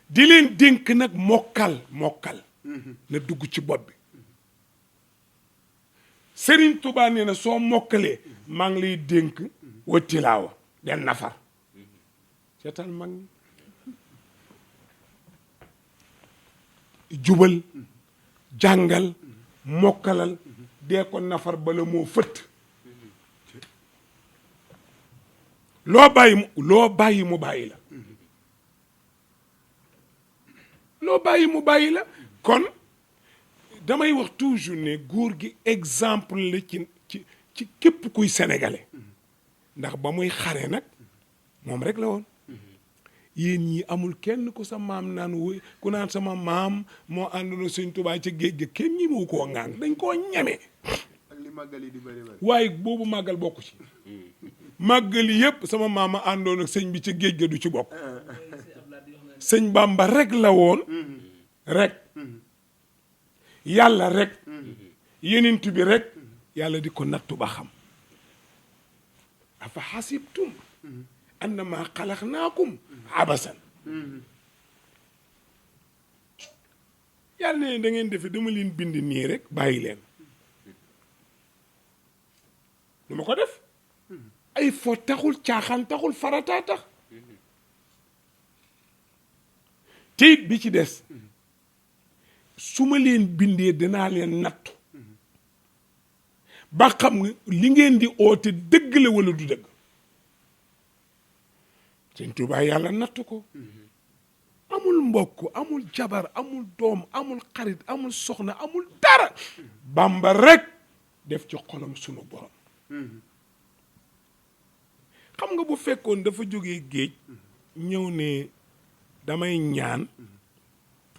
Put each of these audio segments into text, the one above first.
di leen dénk nag mokkal na dugg ci bopp bi Serigne Touba nee na soo mokkalee maa ngi lay dénk wa tilaawa den nafar seetal mag ñi jubal jàngal mokkalal dee ko nafar bala moo fëtt loo bàyyi mu bàyyi la loo bàyyi mu bàyyi la kon damay wax toujours ne góor gi exemple la ci képp kuy sénégalais ndax ba muy xare nag moom rek la woon yéen ñi amul kenn ku sa maam naan woy ku naan sama maam moo àndoon Sëñ Tuubaa ca géej ga kenn ñi moo koo ŋàng dañ koo ñeme ak li màggal yi di bëri waaye boobu màggal bokku ci màggal yëpp sama maam a àndoon ak sëñ bi ca géej ga du ci bokk sëñ Bamba rek la woon rek yàlla rek yenent bi rek yàlla di ko nattu ba xam afa xasibtum annama xalaqnaakum abasan yàlla ne da ngeen defe dama leen bind nii rek bàyyi leen du ma ko def ay fo taxul caaxaan taxul farataa tax te it bi ci des su ma leen bindee dinaa leen nattu ba xam nga li ngeen di oote dëgg la wala du dëgg Sëñ Tuubaa yàlla nattu ko amul mbokk amul jabar amul doom amul xarit amul soxna amul dara Bàmba rek def ci xolam sunu borom xam nga bu fekkoon dafa jógee géej ñëw ne damay ñaan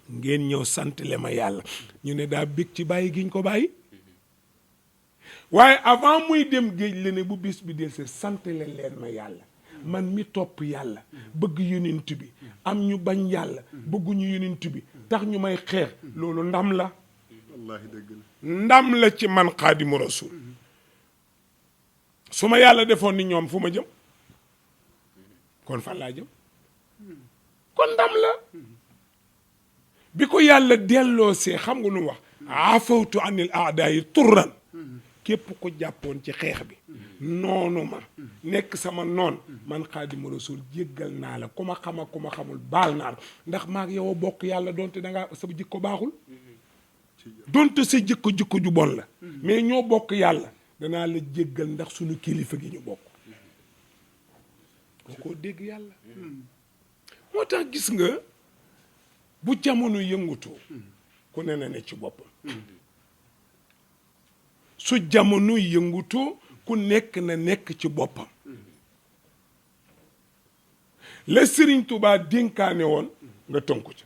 ngeen ñëw sant le ma yàlla ñu ne daa bég ci bàyyi giñ ko bàyyi waaye avant muy dem géej la ne bu bis bi del see sant leen ma yàlla man mi topp yàlla bëgg yonent bi am ñu bañ yàlla bëgguñu yonent bi tax ñu may xeex loolu ndam la wallaahi dëgg la ndam la ci man xaadimu rasul su ma yàlla defoon ni ñoom fu ma jëm kon fan laa jëm kon ndam la bi ko yàlla delloo see xam nga lu mu wax afawtu anil aadaayi turran képp ko jàppoon ci xeex bi noonu ma nekk sama noon man xaadimu rasul jéggal naa la ku ma xam ak ku ma xamul baal naa la ndax maag yow a bokk yàlla donte da ngaa sa jikko baaxul donte sa jikko ju bon la mais ñoo bokk yàlla danaa la jéggal ndax suñu kilifa gi ñu bokk koo dégg yàlla moo tax gis nga bu jamono yëngutoo ku ne na ne ci boppam su jamono yëngutoo ku nekk na nekk ci boppam la Sëriñ Tuubaa dénkaane woon nga tënku ca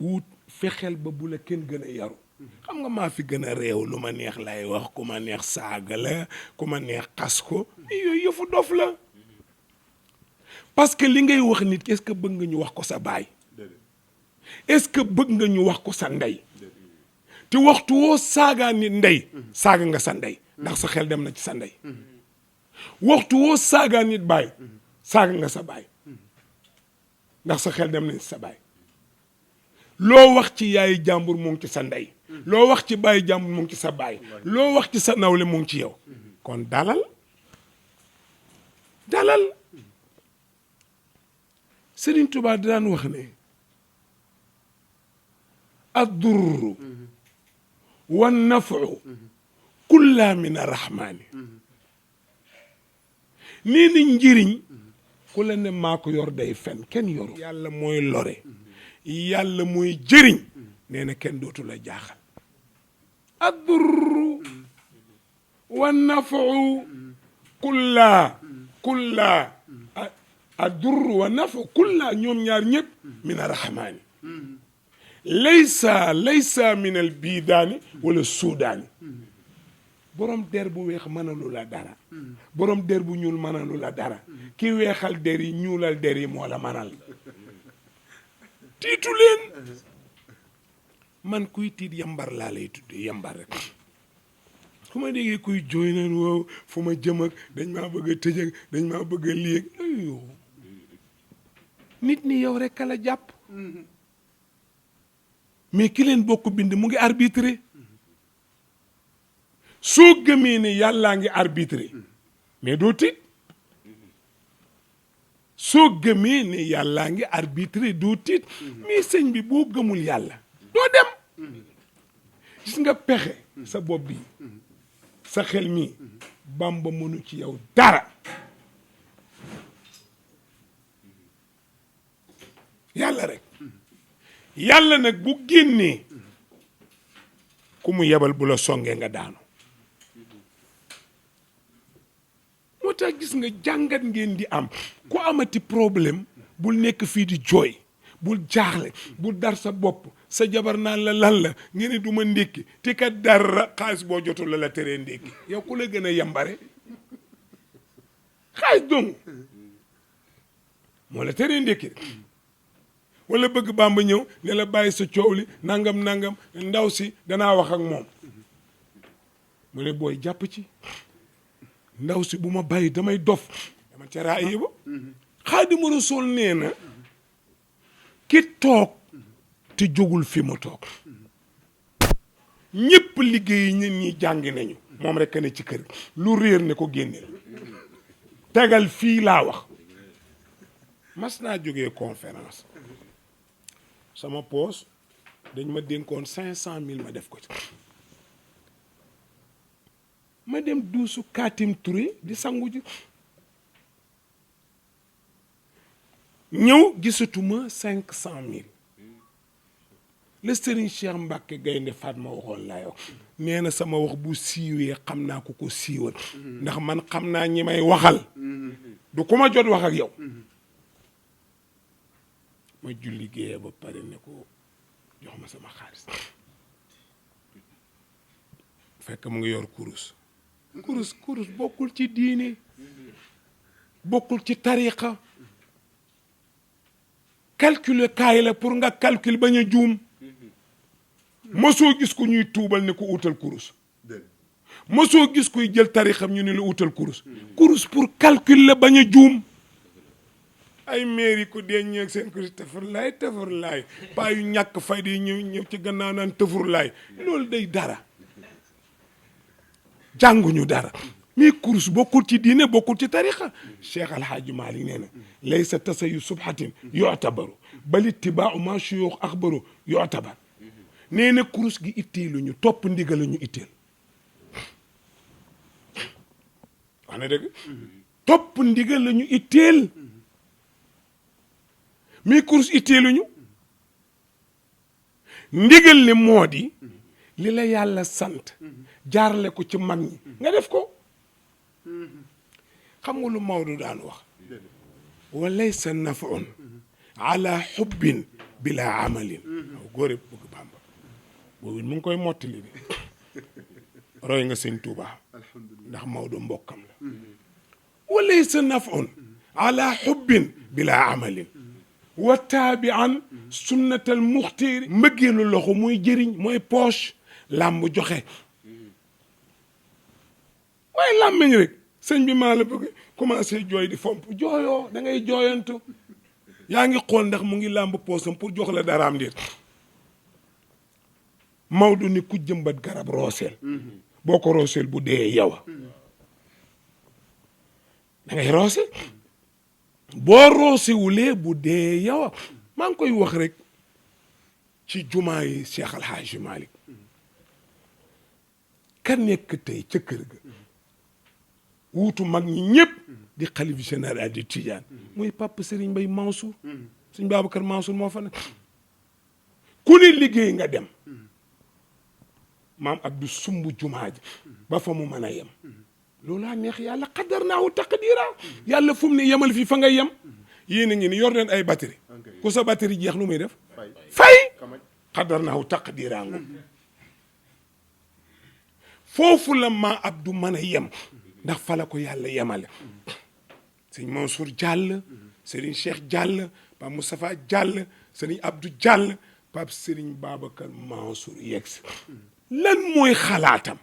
wut fexeel ba bu la kenn gën a yaru xam nga maa fi gën a réew lu ma neex lay wax ku ma neex saaga la ku ma neex xas ko yooyu yëfu dof la parce que li ngay wax nit est-ce que bëgg nga ñu wax ko sa baay est-ce que bëgg nga ñu wax ko sa ndey te waxtu woo saagaa nit ndey saaga nga sa ndey ndax sa xel dem na ci sa ndey waxtu woo saagaa nit baay saaga nga sa baay ndax sa xel dem na ci sa baay loo wax ci yaayu jàmbur mu ngi ci sa ndey loo wax ci baayu jàmbur mu ngi ci sa baay loo wax ci sa nawle mu ngi ci yow kon dalal Sëriñ Tuubaa daan wax ne ad-durru wa nafu kulla min arrahmaani nee na njëriñ ku la ne maa ko yor day fen kenn yoru yàlla mooy lore yàlla mooy jëriñ nee na kenn dootu la jaaxal ad-durru wa nafu kulla ad-durru wa nafu kulla ñoom ñaar ñëpp min arrahmaani laysa min al biidaani wala suudaani borom der bu weex mënalu la dara borom der bu ñuul mënalu la dara ki weexal der yi ñuulal der yi moo la mënal tiitu leen man kuy tiit yambar laa lay tudde yambar rek fu ma déggee kuy jooy naan waaw fu ma jëm ak dañ maa bëgg a tëj ak dañ maa bëgg a léeg nit ñi yow rek la jàpp mais ki leen bokk bind mu ngi arbitré soo gëmee ne yàllaa ngi arbitré mais doo tiit soo gëmee ne yàllaa ngi arbitré doo tiit mais sëñ bi boo gëmul yàlla doo dem gis nga pexe sa bopp bi sa xel mi Bamba mënu ci yow dara yàlla rek yàlla nag bu génnee ku mu yebal bu la songee nga daanu moo tax gis nga jàngat ngeen di am ku amati problème bul nekk fii di jooy bul jaaxle bul dar sa bopp sa jabar naan la lan la ngeen ne du ma ndékki te kat dara xaalis boo jotul la la teree ndékki yow ku la gën a yambare xaalis dong moo la teree ndékki wala bëgg Bamba ñëw ne la bàyyi sa coow li nangam ndaw si danaa wax ak moom mu ne booy jàpp ci ndaw si bu ma bàyyi damay dof dama ca raa yi ba Xaadimu Rasuul nee na ki toog te jógul fi mu toog ñëpp liggéey ñi ñi jàngi nañu moom rek ne ci kër lu réer ne ko génneel tegal fii laa wax mas naa jógee conférence sama poos dañ ma dénkoon 500 000 ma def ko ci ma dem duusu Kaatim Touré di sangu ji ñëw gisatuma 500 000 le Serigne Cheikh Mbacke Gaynde Fatma waxoon laa yow nee na sama wax bu siiwee xam naa ko siiwal ndax man xam naa ñi may waxal du ku ma jot wax ak yow ma julli géeye ba pare ne ko jox ma sama xaalis fekk mu ngi yor kurus bokkul ci diine bokkul ci tariqa calculer kaay la pour nga calcul bañ a juum mosoo gis ku ñuy tuubal ne ko utal kurus mosoo gis kuy jël tarixam ñu ne la utal kurus pour calcul la bañ a juum ay mairie ko dee ñeeg seen kurus tafur laay paa yu ñàkk fay di ñëw ci gannaaw naan tafur laay loolu day dara jànguñu dara mais kurus bokkul ci diine bokkul ci tariqa Cheikh Alhaaji Maalik nee na laysa tasayu subhatin yu'tabaru bal ittibaa'u ma shuyukh akhbaru yu'tabar nee na kurus gi itteeluñu topp ndigal la ñu itteel wax na dëgg topp ndigal la ñu itteel mais kurus itteeluñu ndigal li moo di li la yàlla sant jaarale ko ci mag ñi nga def ko xam nga lu Maodo daan wax wa laysa naf'un ala hubbin bila amalin waaw góore bëgg Bamba boobu mu ngi koy mottali de roy nga sëñ Tuubaa ndax Maodo mbokkam la wa laysa naf'un ala hubbin bila amalin wa taabi'an sunnatal muxtiiri mbëggeelu loxo mooy jëriñ mooy poche làmb joxe waaye làmmiñ rek sëñ bi maa la bëgg commencé jooy di fomp jooyoo da ngay jooyantu yaa ngi xool ndax mu ngi làmb poosam pour jox la daraam déet Maodo ni ku jëmbat garab rooseel boo ko rooseel bu dee yow da ngay roose boo roosewulee bu dee yow maa ngi koy wax rek ci jumaa yi Cheikh Alhaaji Malick ka nekk tey ca kër ga wuutu mag ñi ñëpp di xalif général di Tijaan muy Papa Serigne Mbaye Mansour Serigne Babacar Mansour moo fa nekk ku ne liggéey nga dem maam Abdou sumb jumaa ji ba fa mu mën a yem loolaa neex yàlla xaddar naawu taqdiira yàlla fu mu ne yemal fii fa nga yem yéen a ngi ni yor leen ay batterie ku sa batterie jeex lu muy def fay xaddar naawu taqdiira ngo foofu la maa Abdou mën a yem ndax fa la ko yàlla yemale sëñ Mansour jàll sëriñ Cheikh jàll Pape Moustapha jàll sëriñ Abdou jàll Pape sëriñ Babacar Mansour yegsi lan mooy xalaatam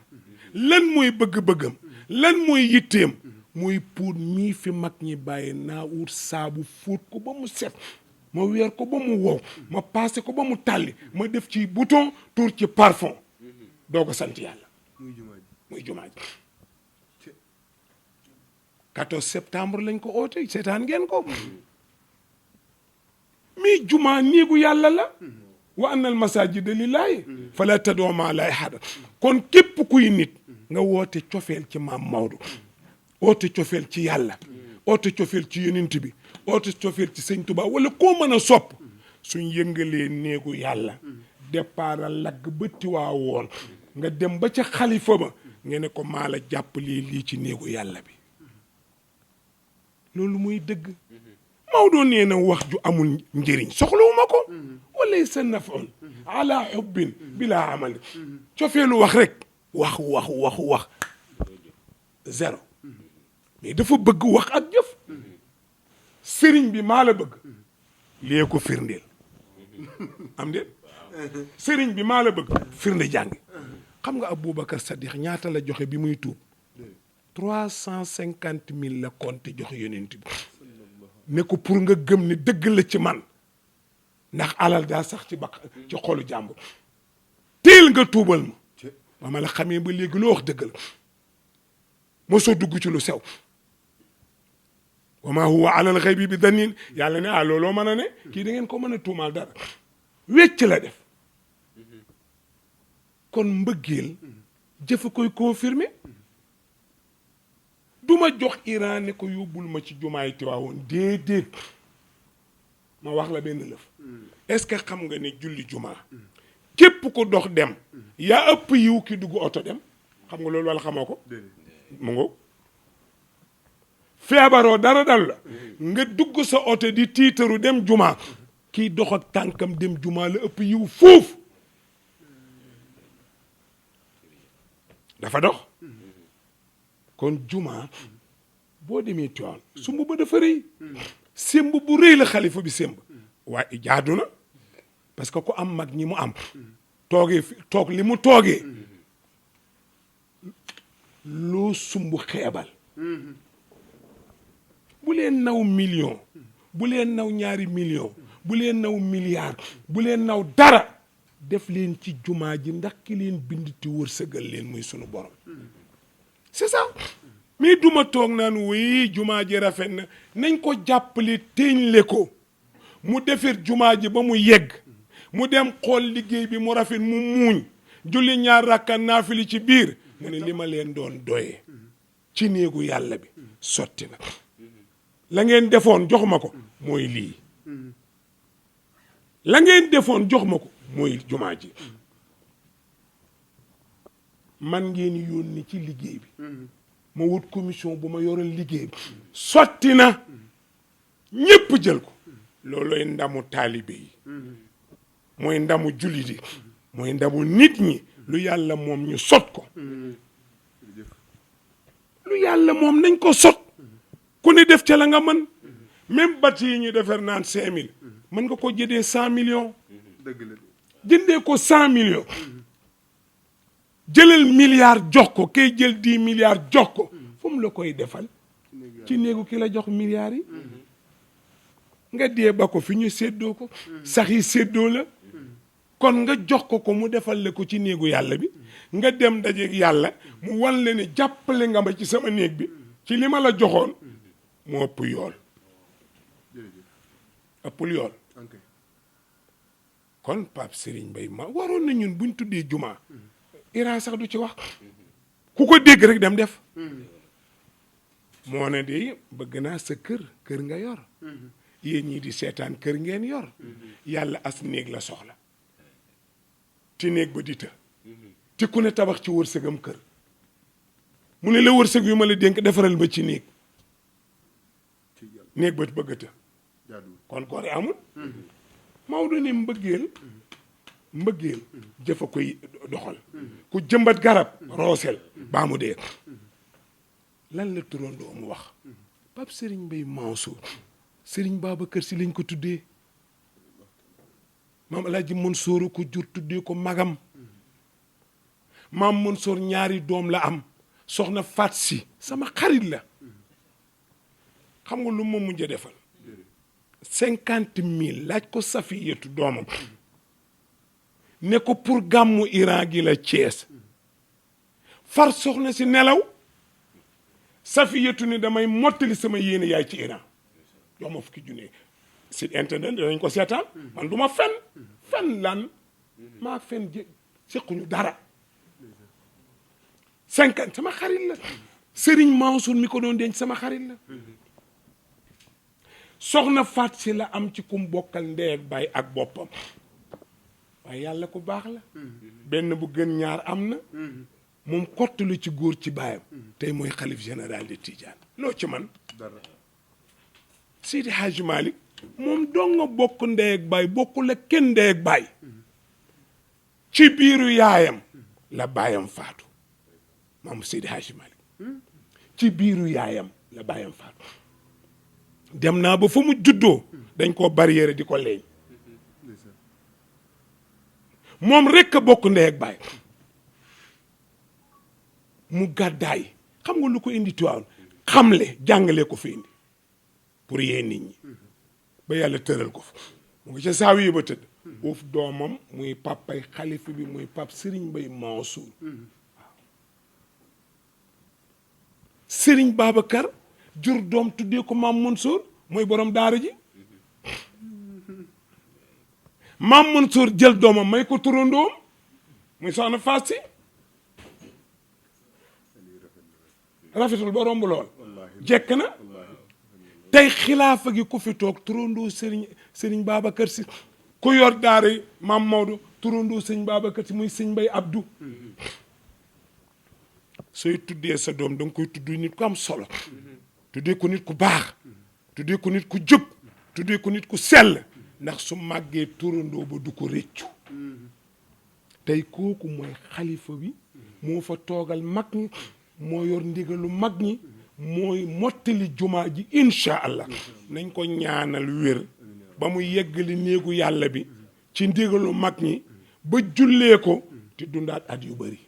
lan mooy bëgg-bëggam lan mooy yitteem mooy pour mii fi mag ñi bàyyi naa wut saabu fóot ko ba mu set ma weer ko ba mu wow ma passé ko ba mu tàlli ma def ci bouton tuur ci parfum doo ko sant yàlla muy jumaa ji 14 septembre lañ ko oote seetaan ngeen ko mi jumaa néegu yàlla la wa anna al masajida lillahi fala tad'u ma'a llahi ahada kon képp kuy nit nga woote cofeel ci maam Maodo oote cofeel ci yàlla oote cofeel ci yonent bi oote cofeel ci sëñ Tuubaa wala koo mën a sopp suñ yëngalee néegu yàlla départal lagg ba Tiwaawoon nga dem ba ca xalifa ba nga ne ko maa la jàppalee lii ci néegu yàlla bi loolu muy dëgg Maodo nee na wax ju amul njëriñ soxlawuma ko wala sa nafun ala xubbin bila amal cofeelu wax rek wax zéro mais dafa bëgg wax ak jëf sëriñ bi maa la bëgg lee ko firndeel am de sëriñ bi maa la bëgg firnde jàng xam nga Aboubacar Sadiq ñaata la joxe bi muy tuub 350,000 la compte jox yonent bi ne ko pour nga gëm ne dëgg la ci man ndax alal daa sax ci baq ci xolu jàmbur teel nga tuubal ma ba ma la xamee ba léegi loo wax dëgg la mosoo dugg ci lu sew wa ma huwa ala al ghaybi bi danin yàlla ne looloo mën a ne kii da ngeen ko mën a tuumaal dara wecc la def kon mbëggeel jëfa koy confirmer du ma jox Iran ne ko yóbbul ma ci jumaay Tiwaawoon déedéet ma wax la benn lëf est-ce que xam nga ne julli jumaa képp ko dox dem yaa ëpp yiw ki dugg oto dem xam nga loolu wala xamoo ko mu ngo feebaroo dara dal la nga dugg sa oto di tiitaru dem jumaa kii dox ak tànkam dem jumaa la ëpp yiw foofu dafa dox kon jumaa boo demee Tiwaawan sumb ba dafa rëy sémb bu rëy la xalifa bi sémb waaye jaadu na parce que ku am mag ñi mu am toogee toog li mu toogee loo sumb xeebal bu leen naw million bu leen naw ñaari million bu leen naw milliard bu leen naw dara def leen ci jumaa ji ndax ki leen bind ti wërsëgal leen muy sunu borom c'est ça mais duma toog naan wéy jumaa ji rafet na nañ ko jàppale téeñle ko mu defar jumaa ji ba mu yegg mu dem xool liggéey bi mu rafet mu muuñ julli ñaar rakka naafili ci biir mu ne li ma leen doon doyee ci néegu yàlla bi sotti na la ngeen defoon jox ma ko mooy lii la ngeen defoon jox ma ko mooy jumaa ji man ngeen yónni ci liggéey bi ma wut commission bu ma yoral liggéey bi sotti na ñépp jël ko loolooy ndamu taalibe yi mooy ndamu jullit yi mooy ndamu nit ñi lu yàlla moom ñu sot ko lu yàlla moom nañ ko sot ku ne def ca la nga mën même bâti yi ñu defar naan 5 000 mën nga ko jëndee 100 millions dëgg la jëndee ko 100 millions jëlal milliard jox ko kay jël 10 milliards jox ko fu mu la koy defal ci néegu ki la jox milliards yi nga dee ba ko fi ñu séddoo ko sax yi séddoo la kon nga jox ko mu defal la ko ci néegu yàlla bi nga dem dajeeg yàlla mu wan la ne jàppale nga ma ci sama néeg bi ci li ma la joxoon moo ëpp yool ëppul yool kon Pape Serigne Mbaye ma waroon na ñun buñ tuddee jumaa Iran sax du ci wax ku ko dégg rek dem def moo ne de bëgg naa sa kër nga yor yéen ñii di seetaan kër ngeen yor yàlla as néeg la soxla ci néeg ba di të te ku ne tabax ci wërsëgam kër mu ne la wërsëg yu ma la dénk defaral ba ci néeg ba bëgg të kon koore amul Maodo ne mbëggeel jëfa koy doxal ku jëmbat garab roosel baa mu dee lan la turandoo mu wax Pape Serigne Mbaye Mansour Serigne Babacar Sy lañ ko tuddee maam Alaaji Mansour ko jur tuddee ko magam maam Mansour ñaari doom la am soxna Faat Si sama xarit la xam nga lu ma mujj a defal 50 000 laaj ko Safiyatu doomam ne ko pour gàmmu Iran gi la Thiès far soxna si nelaw Safiyatu ni damay mottali sama yéene yaay ci Iran jox ma fukki junne site internet danañ ko seetaan man du ma fen lan maa fen séquñu dara 50 sama xarit la Serigne Mansour mi ko doon denc sama xarit la soxna Faat si la am ci kum bokkal ndey ak baay ak boppam waaye yàlla ku baax la benn bu gën ñaar am na moom kottulu ci góor ci baayam tey mooy xalif général de Tidiane loo ci man Seydi Hadji Malick moom doo nga bokk ndey ak baay bokkul ak kenn ndey ak baay ci biiru yaayam la baayam faatu maam Seydi Hadji Malick ci biiru yaayam la baayam faatu dem naa ba fa mu juddoo dañ koo barrière di ko leeñ moom rekk a bokk ndey ak baay mu gàddaay xam nga lu ko indi Tiwaawan xamle jàngale ko fi indi pour yee nit ñi ba yàlla tëral ko fa mu ngi ca saaw yi ba tëdd uuf doomam muy papay xalifa bi muy pap Serigne Mbaye Mansour waaw Serigne Babacar jur doom tuddee ko maam Mansour mooy borom daara ji maam Mansour jël doomam may ko turandoom muy soxna Faat Si rafetul ba romb lool jekk na tey xilaafa gi ku fi toog turandoo Serigne Babacar Si ku yor daara yi maam Maodo turandoo Serigne Babacar Si muy Serigne Mbaye Abdou sooy tuddee sa doom da nga koy tudd nit ku am solo tuddee ko nit ku baax tuddee ko nit ku jub tuddee ko nit ku sell ndax su màggee turandoo ba du ko rëccu tey kooku mooy xalifa bi moo fa toogal mag ñi moo yor ndigalu mag ñi mooy mottali jumaa ji incha allah nañ ko ñaanal wér ba mu yeggali néegu yàlla bi ci ndigalu mag ñi ba jullee ko te dundaat at yu bëri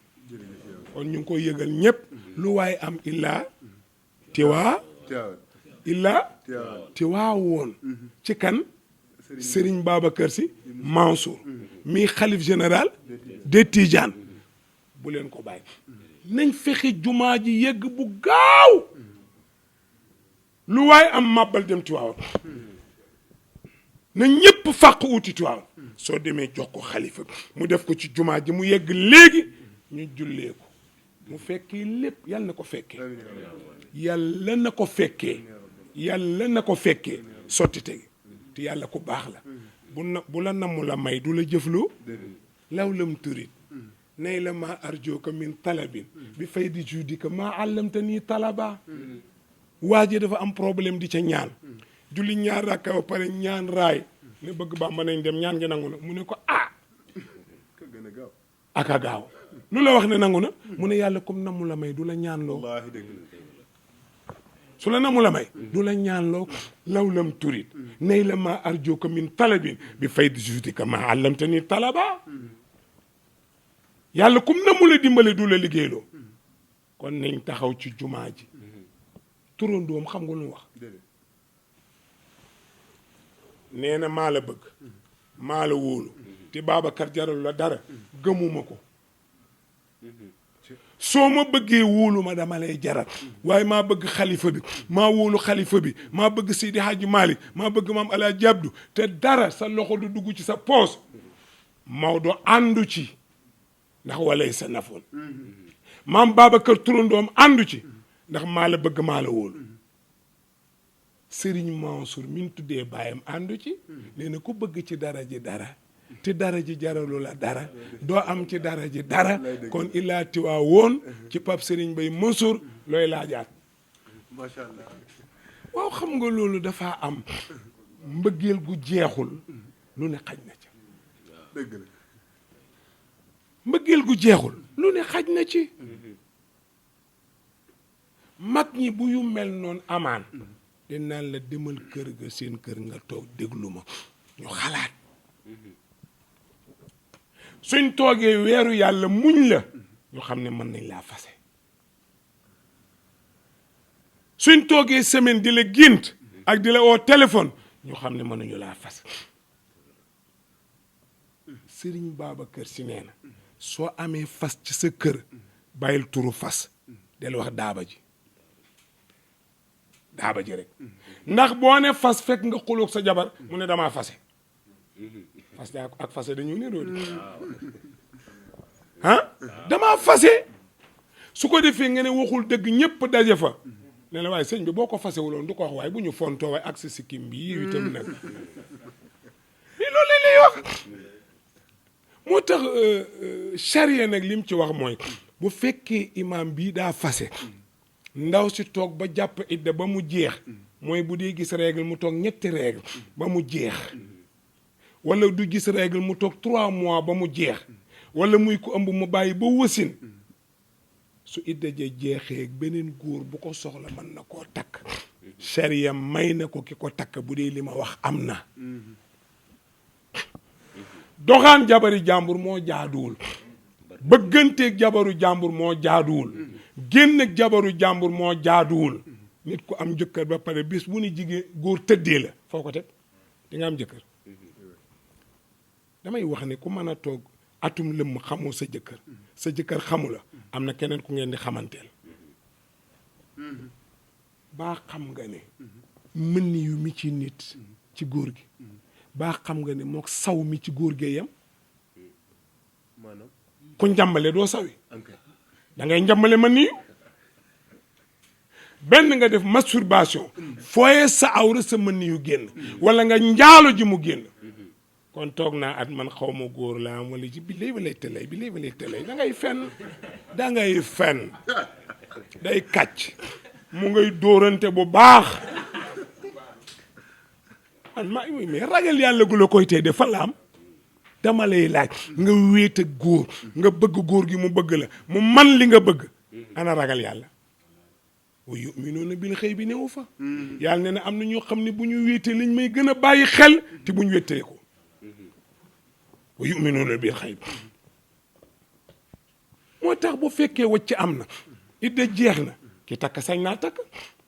kon ñu ngi koy yëgal ñëpp lu waaye am illaa tiwaa woon ci kan Serigne Babacar Sy Mansour mi xalif général de Tidiane bu leen ko bàyyi nañ fexe jumaa ji yegg bu gaaw lu waaye am màbbal dem Tiwaawan na ñëpp fàq uti Tiwaawan soo demee jox ko xalifa mu def ko ci jumaa ji mu yegg léegi ñu jullee ko mu fekkee lépp yàlla na ko fekkee yàlla na ko fekkee yàlla na ko fekkee sotti tegi te yàlla ku baax la bu la namu la may du la jëfloo law lam turit nay la maa arjooka min talabin bi fay di judika maa àllamta nii talaba waa ji dafa am problème di ca ñaan julli ñaar rakka ba pare ñaan raay ne bëgg Bàmba nañ dem ñaan nga nangu na mu ne ko aka gaaw lu la wax ne nangu na mu ne yàlla comme namu la may du la ñaan loo su la namu la may du la ñaan loo law lam turit nay la maa arjooka min talabin bi fay di judika maa àllamta nii talaba yàlla kum na mu la dimbale du la liggéeyloo kon nañ taxaw ci jumaa ji turandoom xam nga lu wax nee na maa la bëgg maa la wóolu te Babacar jaral la dara gëmuma ko soo ma bëggee wóolu ma dama lay jaral waaye maa bëgg xalifa bi maa wóolu xalifa bi maa bëgg Seydi Hadji Malick maa bëgg maam Alaaji Abdu te dara sa loxo du dugg ci sa poos Maodo àndu ci ndax walay sa nafoon maam Babacar turandoom àndu ci ndax maa la bëgg maa la wóolu Serigne Mansour mi ñu tuddee baayam àndu ci nee na ku bëgg ci dara ji dara te dara ji jaralu la dara doo am ci dara ji dara kon illaa Tiwaa woon ci Pape Serigne Mbaye Mansour looy laajaat macha allah waaw xam nga loolu dafa am mbëggeel gu jeexul lu ne xaj na ci dëgg la mbëggeel gu jeexul lu ne xaj na ci mag ñi bu yu mel noonu amaan den naan la demal kër ga seen kër nga toog déglu ma ñu xalaat suñ toogee weeru yàlla muñ la ñu xam ne mën nañ laa fase suñ toogee semaine di la gént ak di la oo téléphone ñu xam ne mënuñu laa fas Sëriñ Babacar Si nee na soo amee fas ci sa kër bàyyil turu fas del wax daaba ji rek ndax boo ne fas fekk nga xuloog sa jabar mu ne damaa fase fas daa ak fase dañu niroo di ah damaa fase su ko defee nga ne waxul dëgg ñépp daje fa ne la waaye sëñ bi boo ko fasewuloon du ko wax waaye bu ñu fontoo waaye ak sa sikkim bi yi itam nag mais loolu lay wax moo tax charia nag lim ci wax mooy bu fekkee imam bii daa fase ndaw si toog ba jàpp idda ba mu jeex mooy bu dee gis règle mu toog ñetti règle ba mu jeex wala du gis règle mu toog 3 mois ba mu jeex wala muy ko ëmb mu bàyyi ba wasin su idda ja jeexee beneen góor bu ko soxla mën na koo takk charia may na ko ki ko takk bu dee li ma wax am na doxaan jabari jàmbur moo jaaduwul bëgganteeg jabaru jàmbur moo jaaduwul génn ak jabaru jàmbur moo jaaduwul nit ku am jëkkër ba pare bis bu ni jigéen góor tëddee la foo ko teg di nga am jëkkër damay wax ne ku mën a toog atum lëmm xamoo sa jëkkër xamu la am na keneen ku ngeen di xamanteel baa xam nga ne mën yu mi ci nit ci góor gi baa xam nga ne mook saw mi ci góor gee yam maanaam ku njàmbale doo sawi da ngay njàmbale mën niyu benn nga def masturbation fooye sa awra sa mën niyu génn wala nga njaalo ji mu génn kon toog naa at man xaw ma góor laa am wala ji bi léegi lay tëlay da ngay fen day kàcc mu ngay dóorante bu baax man maa ngi mais ragal yàlla gu la koy tey de fa la am dama lay laaj nga wéet ak góor nga bëgg góor gi mu bëgg la mu man li nga bëgg ana ragal yàlla wa yu'minuuna bil xëy bi newu fa yàlla ne na am na ñoo xam ne bu ñu wéetee lañ may gën a bàyyi xel te bu ñu wéetee ko wa yu'minuuna bil xëy bi moo tax bu fekkee wacc am na idda jeex na ki takk sañ naa takk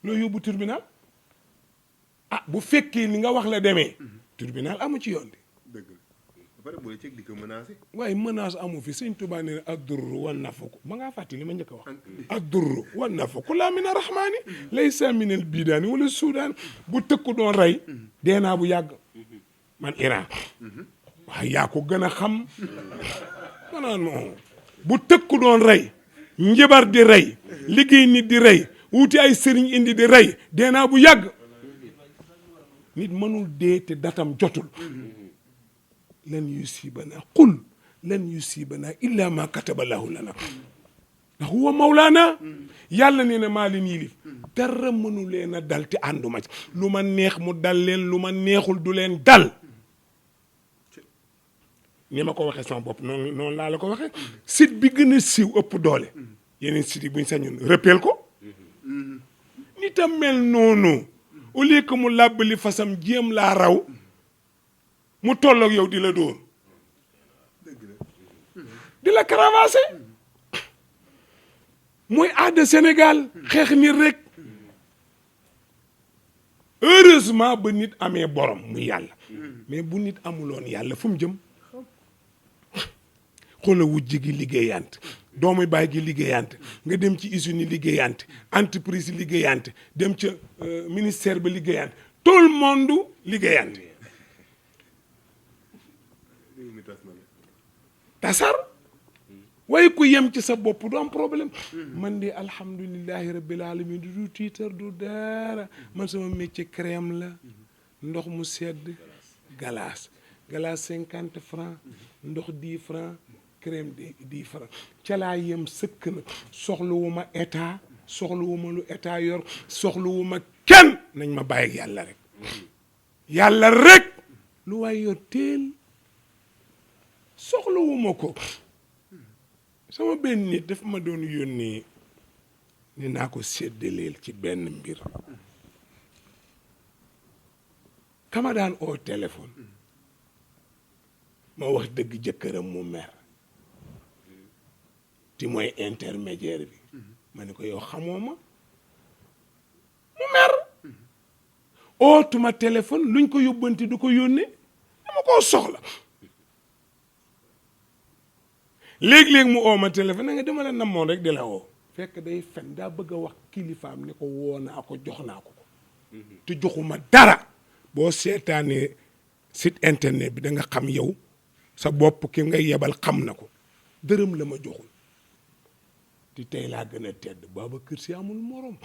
loo yóbbu tribunal ah bu fekkee li nga wax la demee tribunal amu ci yoon de dëgg la ba pare booy ceeg di ko menacé waaye menace amu fi sëñ Tuubaa ne ad-durru wan nafaku ma ngaa fàttali li ma njëkk a wax ad-durru wan nafaku laa mina rahmaani laysa minal bidaani wala suudaani bu tëkku doon rey dee naa bu yàgg man Iran waaye yaa ko gën a xam manaan moom bu tëkku doon rey njabar di rey liggéey nit di rey wuti ay sëriñ indi di rey dee naa bu yàgg nit mënul dee te datam jotul lan yusibana qul lan yusibana illa ma kataba lahu lana ndax huwa mawlaana yàlla nee na maa leen yilif dara mënu leen a dal te ànduma ci lu ma neex mu dal leen lu ma neexul du leen dal ni ma ko waxee sama bopp noonu laa la ko waxee site bi gën a siiw ëpp doole yeneen site yi buñ sañoon rëppeel ko nit a mel noonu au lieu que mu làbbali fasam jéem laa raw mu tolloog yow di la dóor di la caravasé mooy aada Sénégal xeex nit rek heureusement ba nit amee borom muy yàlla mais bu nit amuloon yàlla fu mu jëm xoola wujj gi liggéeyante doomu baay gi liggéeyante nga dem ci usine yi liggéeyante entreprise yi liggéeyante dem ca ministère ba liggéeyante tout le monde liggéeyante tasar waaye ku yem ci sa bopp du am problème man de alhamdulillahi rabbil alamin du tiitar du dara man sama métier crème la ndox mu sedd glace 50 francs ndox 10 francs crème 10 francs ca laa yem sëkk na soxlawuma état soxlawuma lu état yor soxlawuma kenn nañ ma bàyyi ak yàlla rek lu waay yor teel soxlawuma ko sama benn nit daf ma doon yónnee ni naa ko séddaleel ci benn mbir kama daan oo téléphone ma wax dëgg jëkkëram mu mer ti mooy intermédiaire bi ma ne ko yow xamoo ma mu mer ootuma téléphone luñ ko yóbbanti du ko yónnee dama koo soxla léeg-léeg mu oo ma téléphone na nga dama la namoon rek di la woo fekk day fen daa bëgg a wax kilifaam ni ko woo naa ko jox naa ko te joxuma dara boo seetaanee site internet bi da nga xam yow sa bopp ki nga yebal xam na ko dërëm la ma joxul te tey laa gën a tedd Babacar Sy amul morom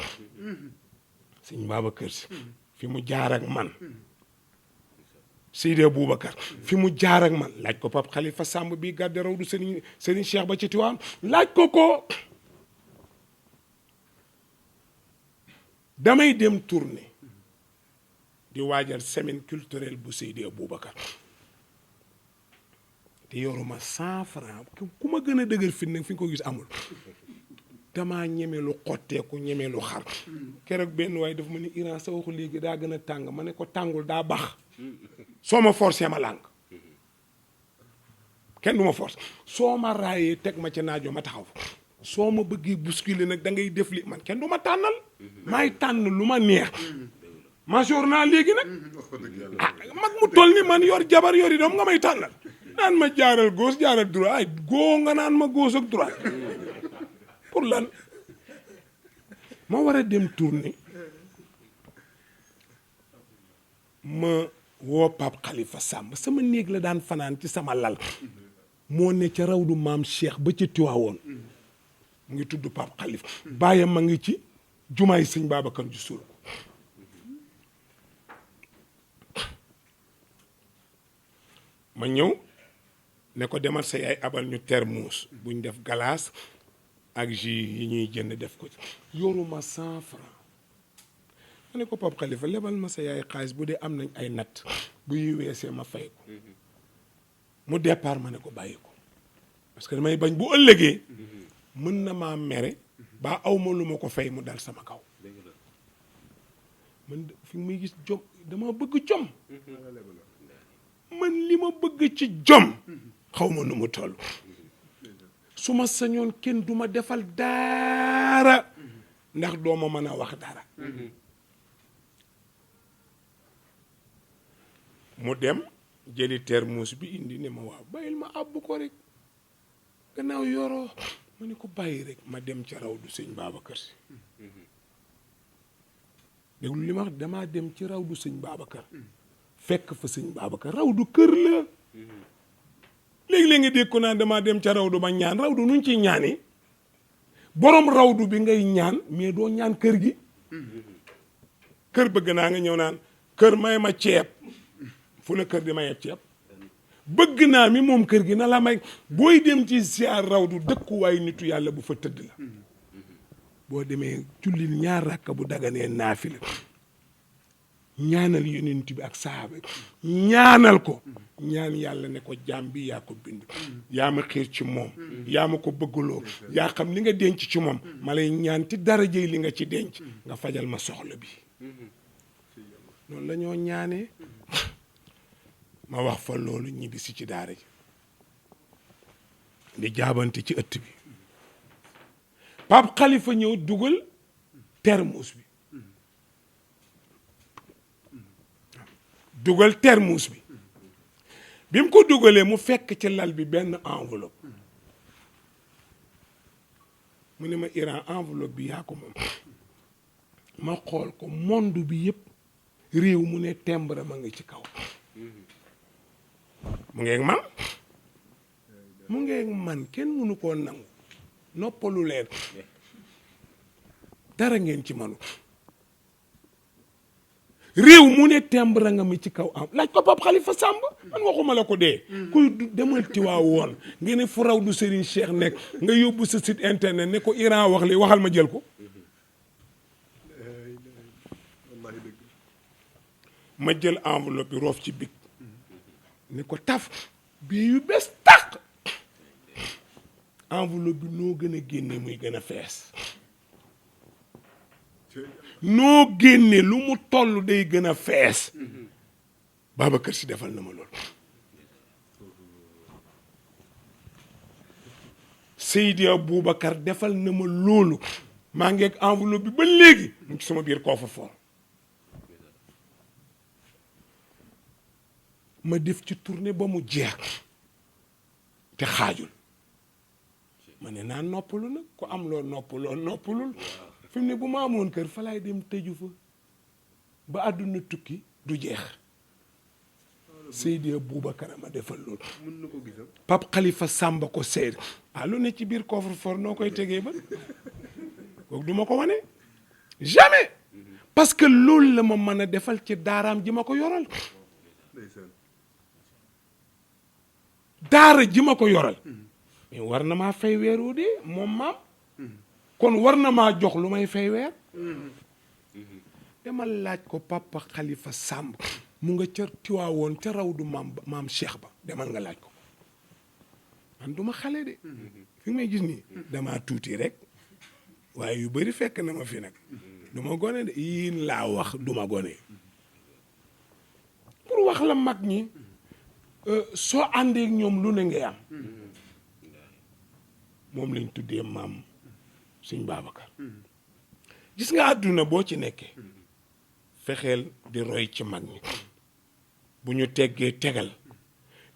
sëñ Babacar Sy fi mu jaar ak man Seydi Aboubacar fi mu jaar ak man laaj ko Pape Khalifa Samb bii gàdde raw du Serigne Cheikh ba ci Tiwaan laaj ko damay dem tournée di waajal semaine culturelle bu Seydi Aboubacar te yoruma 100 francs ku ma gën a dëgër fit nag fi nga ko gis amul damaa ñeme lu xotteeku ñeme lu xar keroog benn waaye dafa ma ni Iran sa waxu léegi daa gën a tàng ma ne ko tàngul daa baax soo ma forcé ma lànk kenn du ma forcé soo ma raayee teg ma ca naajoo ma taxaw soo ma bëggee bousculer nag da ngay def li man kenn du ma tànnal maay tànn lu ma neex major naa léegi nag ah mag mu toll ni man yor jabar yori doom nga may tànnal naan ma jaaral gauche jaaral droit ay góo nga naan ma gauche ak droit pour lan ma war a dem tournée ma woo Pape Khalifa Samb sama néeg la daan fanaan ci sama lal moo ne ca rawdu maam Cheikh ba ci Tiwaawoon mu ngi tudd Pape Khalifa bàyyam ma ngi ci jumaay sëñ Babacar ju suul ko ma ñëw ne ko demal sa yaay abal ñu termos buñ def galaas ak jus yi ñuy jënd def ko ci yoruma 100 francs ma ne ko Pape Khalifa lebal ma sa yaay xaalis bu dee am nañ ay natt bu yu weesee ma fay ko mu départ ma ne ko bàyyi ko parce que damay bañ bu ëllëgee mën na maa mere ba aw ma lu ma ko fay mu dal sama kaw man fi muy gis jom dama bëgg jom man li ma bëgg ci jom xaw ma nu mu toll su ma sañoon kenn du ma defal dara ndax doo ma mën a wax dara mu dem jëli termus bi indi ne ma waaw bàyyil ma àbb ko rek gannaaw yoroo ma ne ko bàyyi rek ma dem ca raw du sëñ Babacar Si déglu li ma wax damaa dem ci raw du sëñ Babacar fekk fa sëñ Babacar raw du kër la léegi-léegi nga dégg ko naan damaa dem ca raw du ma ñaan raw du nuñ ciy ñaani borom raw du bi ngay ñaan mais doo ñaan kër gi kër bëgg naa nga ñëw naan kër may ma ceeb fu la kër di mayeb ceeb bëgg naa mi moom kër gi na la may booy dem ci siyaar raw du dëkkuwaay nitu yàlla bu fa tëdd la boo demee jullil ñaar rakka bu daganee naafila ñaanal yonent bi ak saaba ñaanal ko ñaan yàlla ne ko jaam bi yaa ko bind yaa ma xiir ci moom yaa ma ko bëggaloo yaa xam li nga denc ci moom ma lay ñaan ti darajey li nga ci denc nga fajal ma soxla bi noonu la ñoo ñaanee ma wax fa loolu ñibbi si ci daara ji di jaabante ci ëtt bi Pape Khalifa ñëw dugal termus bi dugal termus bi mu ko dugalee mu fekk ci lal bi benn enveloppe mu ne ma Iran enveloppe bi yaa ko moom ma xool ko monde bi yëpp réew mu ne timbre ma ngi ci kaw mu ngeeg man kenn mënu koo nangu noppalu leen dara ngeen ci manu réew mu ne timbre nga mi ci kaw am laaj ko Pape Khalifa Samb man waxuma la ko dee kuy demal Tiwaawoon nga ne fu raw du Serigne Cheikh nekk nga yóbbu sa site internet ne ko Iran wax li waxal ma jël ko ma jël enveloppe bi roof ci big ne ko taf bii yu bees tàq enveloppe bi noo gën a génne muy gën a fees noo génne lu mu toll day gën a fees Babacar Si defal na ma loolu Seydi Aboubacar defal na ma loolu maa ngi ak enveloppe bi ba léegi mu ci sama biir coffre-fort ma def ci tournée ba mu jeex te xaajul ma ne naa noppalu nag ku am loo noppalul fi mu ne bu ma amoon kër fa laay dem tëju fa ba àdduna tukki du jeex Seydi Aboubacar ma defal loolu mën na ko gisam. Pape Khalifa Samba ko seed lu ne ci biir coffre-fort noo koy tegee ba kooku du ma ko wane jamais parce que loolu la ma mën a defal ci daaraam ji ma ko yoral ndeysaan. daara ji ma ko yoral mais war na maa fay weer wu dee moom maam kon war na maa jox lu may fay weer dama laaj ko Papa Khalifa Samb mu nga ca Tiwaawoon ca raw du maam Cheikh ba demal nga laaj ko man du ma xale de fi may gis nii damaa tuuti rek waaye yu bari fekk na ma fi nag du ma gone de yiin laa wax du ma gone pour wax la mag ñi soo àndee ak ñoom lu ne ngay am moom lañ tuddee maam Sëñ Babacar gis nga àdduna boo ci nekkee fexeel di roy ci mag ñi bu ñu teggee tegal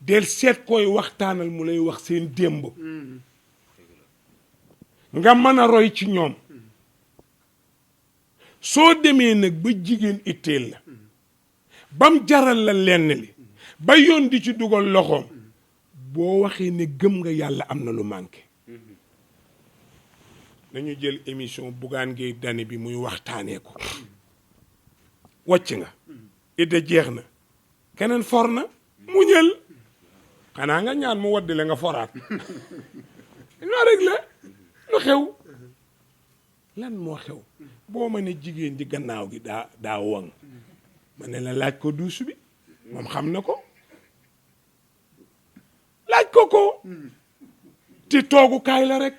del seet koy waxtaanal mu lay wax seen démb nga mën a roy ci ñoom soo demee nag ba jigéen itteel la bam jaral la lenn li ba yoon di ci dugal loxoom boo waxee ne gëm nga yàlla am na lu manqué nañu jël émission Bougane Gueye Dany bi muy waxtaanee ko wàcc nga idda jeex na keneen for na mu ñël xanaa nga ñaan mu waddile nga foraat ñoo rek la lu xew lan moo xew boo ma ne jigéen ji gannaaw gi daa waŋ ma ne la laaj ko duus bi moom xam na ko laaj ko te toogukaay la rek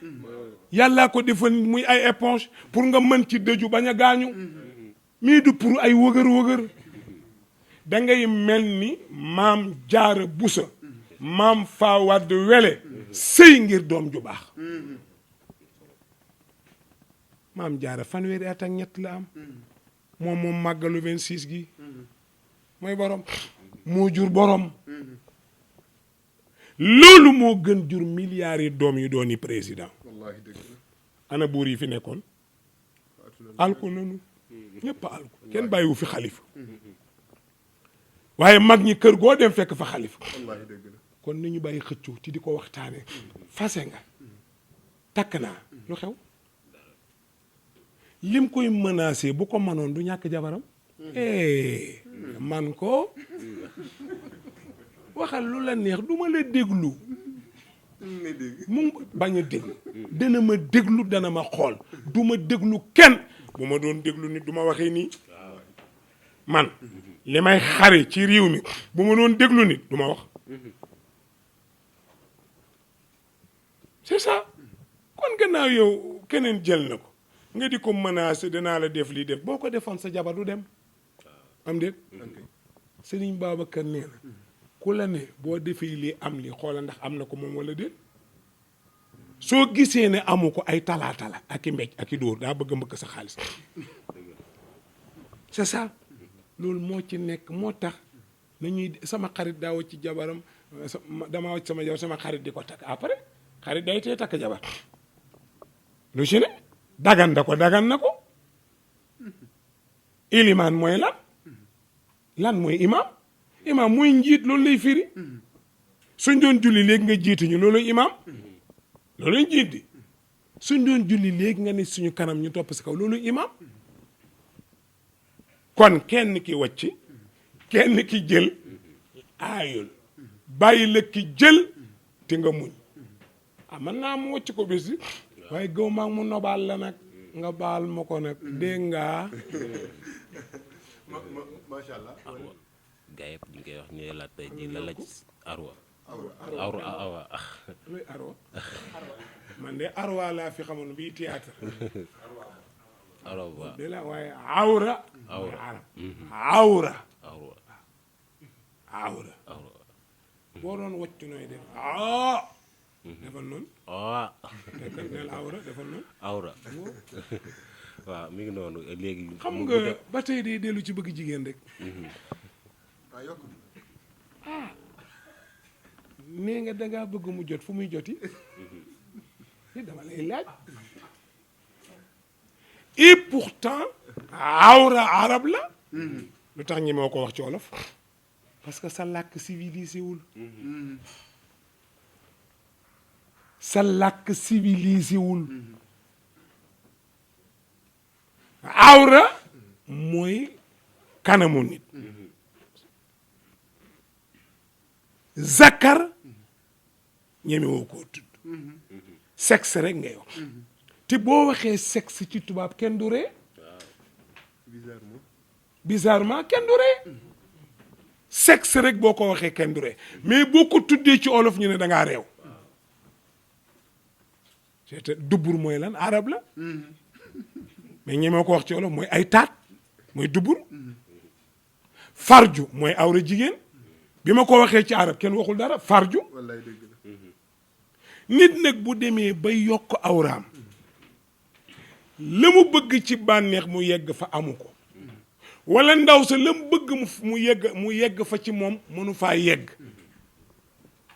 yàllaa ko defal muy ay éponge pour nga mën ci dëju bañ a gaañu mii du pour ay wëgër da ngay mel ni maam Jaara Busa maam Fawad Wele sëy ngir doom ju baax maam Jaara fanweeri at ak ñett la am moom màggalu 26 gi mooy borom moo jur borom loolu moo gën jur milliards yi doom yu dooni président wallaahi dëgg la. ana buur yi fi nekkoon alku nanu ñëpp a alku kenn bàyyiwu fi xalifa waaye mag ñi kër goo dem fekk fa xalifa wallaahi dëgg la. kon ni ñu bàyyi xëccoo ci di ko waxtaane fase nga takk naa lu xew lim koy menacé bu ko manoon du ñàkk jabaram man ko waxal lu la neex du ma la déglu ngay dégg. mu bañ a déglu dana ma déglu dana ma xool du ma déglu kenn bu ma doon déglu nit du ma waxee nii man li may xare ci réew mi bu ma doon déglu nit du ma wax c'est ça kon gannaaw yow keneen jël na ko nga di ko menacer danaa la def lii def boo ko defoon sa jabar du dem am déet Sëriñ Babacar nee na ku la ne boo defee lii am lii xoola ndax am na ko moom wala déet soo gisee ne amu ko ay talaatala ak i mbéj ak i dóor daa bëgg a mbëkk sa xaalis c'est ça loolu moo ci nekk moo tax nañuy sama xarit daa wacc ci jabaram dama wacc sama jabar sama xarit di ko takk après xarit day tee takk jabar lu ci ne dagan na ko ilimaan mooy lan mooy imaam mooy njiit loolu lay firi suñ doon julli léegi nga jiituñu loolu imaam loolu njiit di suñ doon julli léegi nga ne suñu kanam ñu topp si kaw loolu imaam kon kenn ki wàcc kenn ki jël aayul bàyyi la ki jël te nga muñ mën naa mu wàcc ko bés bi waaye gaw maa mu nobaal la nag nga baal ma ko nag dégg nga macha allah. gaa yëpp ñu koy wax ñu laaj tey ji la laaj arwa arwa luy arwa man de arwa laa fi xamoon bii théâtre arwa de la waaye awra boo doon wacc nooy def defal noonu neel awra defal noonu awra waaw mi ngi noonu léegi xam nga ba tey day dellu ci bëgg jigéen rek nee nga dangaa bëgg mu jot fu muy joti dama lay laaj et pourtant awra arab la lu tax ñi moo ko wax ci wolof parce que sa làkk civilisé wul sa làkk civilisé wul awra mooy kanamu nit zakar ñeme woo koo tudd sexe rek ngay wax te boo waxee sexe ci tubaab kenn du ree bizarrement kenn du ree sexe rek boo ko waxee kenn du ree mais boo ko tuddee ci olof ñu ne da ngaa réew c'est dubur mooy lan arab la mais ñemoo ko wax ci olof mooy ay taat mooy dubur farju mooy awra jigéen bi ma ko waxee ci arab kenn waxul dara farju wallaay dëgg la nit nag bu demee ba yokk awraam la mu bëgg ci bànneex mu yegg fa amu ko wala ndaw sa la mu bëgg mu yegg fa ci moom mënu faa yegg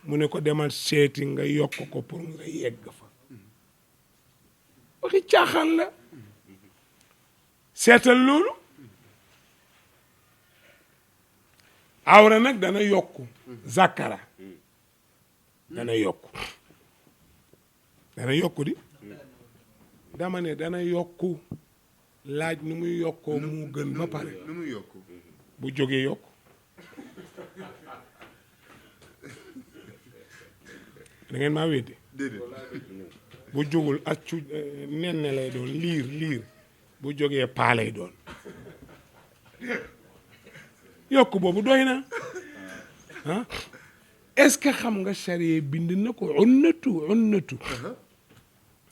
mu ne ko demal seeti nga yokk ko pour nga yegg fa waxi caaxaan la seetal loolu awra nag dana yokku zakara dana yokku di dama ne dana yokku laaj nu muy yokkoo mu gën ba pare nu muy yokku bu jógee yokku da ngeen maa weddi déedéet bu jógul accu nen lay doon liir bu jógee paa lay doon yokk boobu doy na ah est-ce que xam nga charia bind na ko unnatu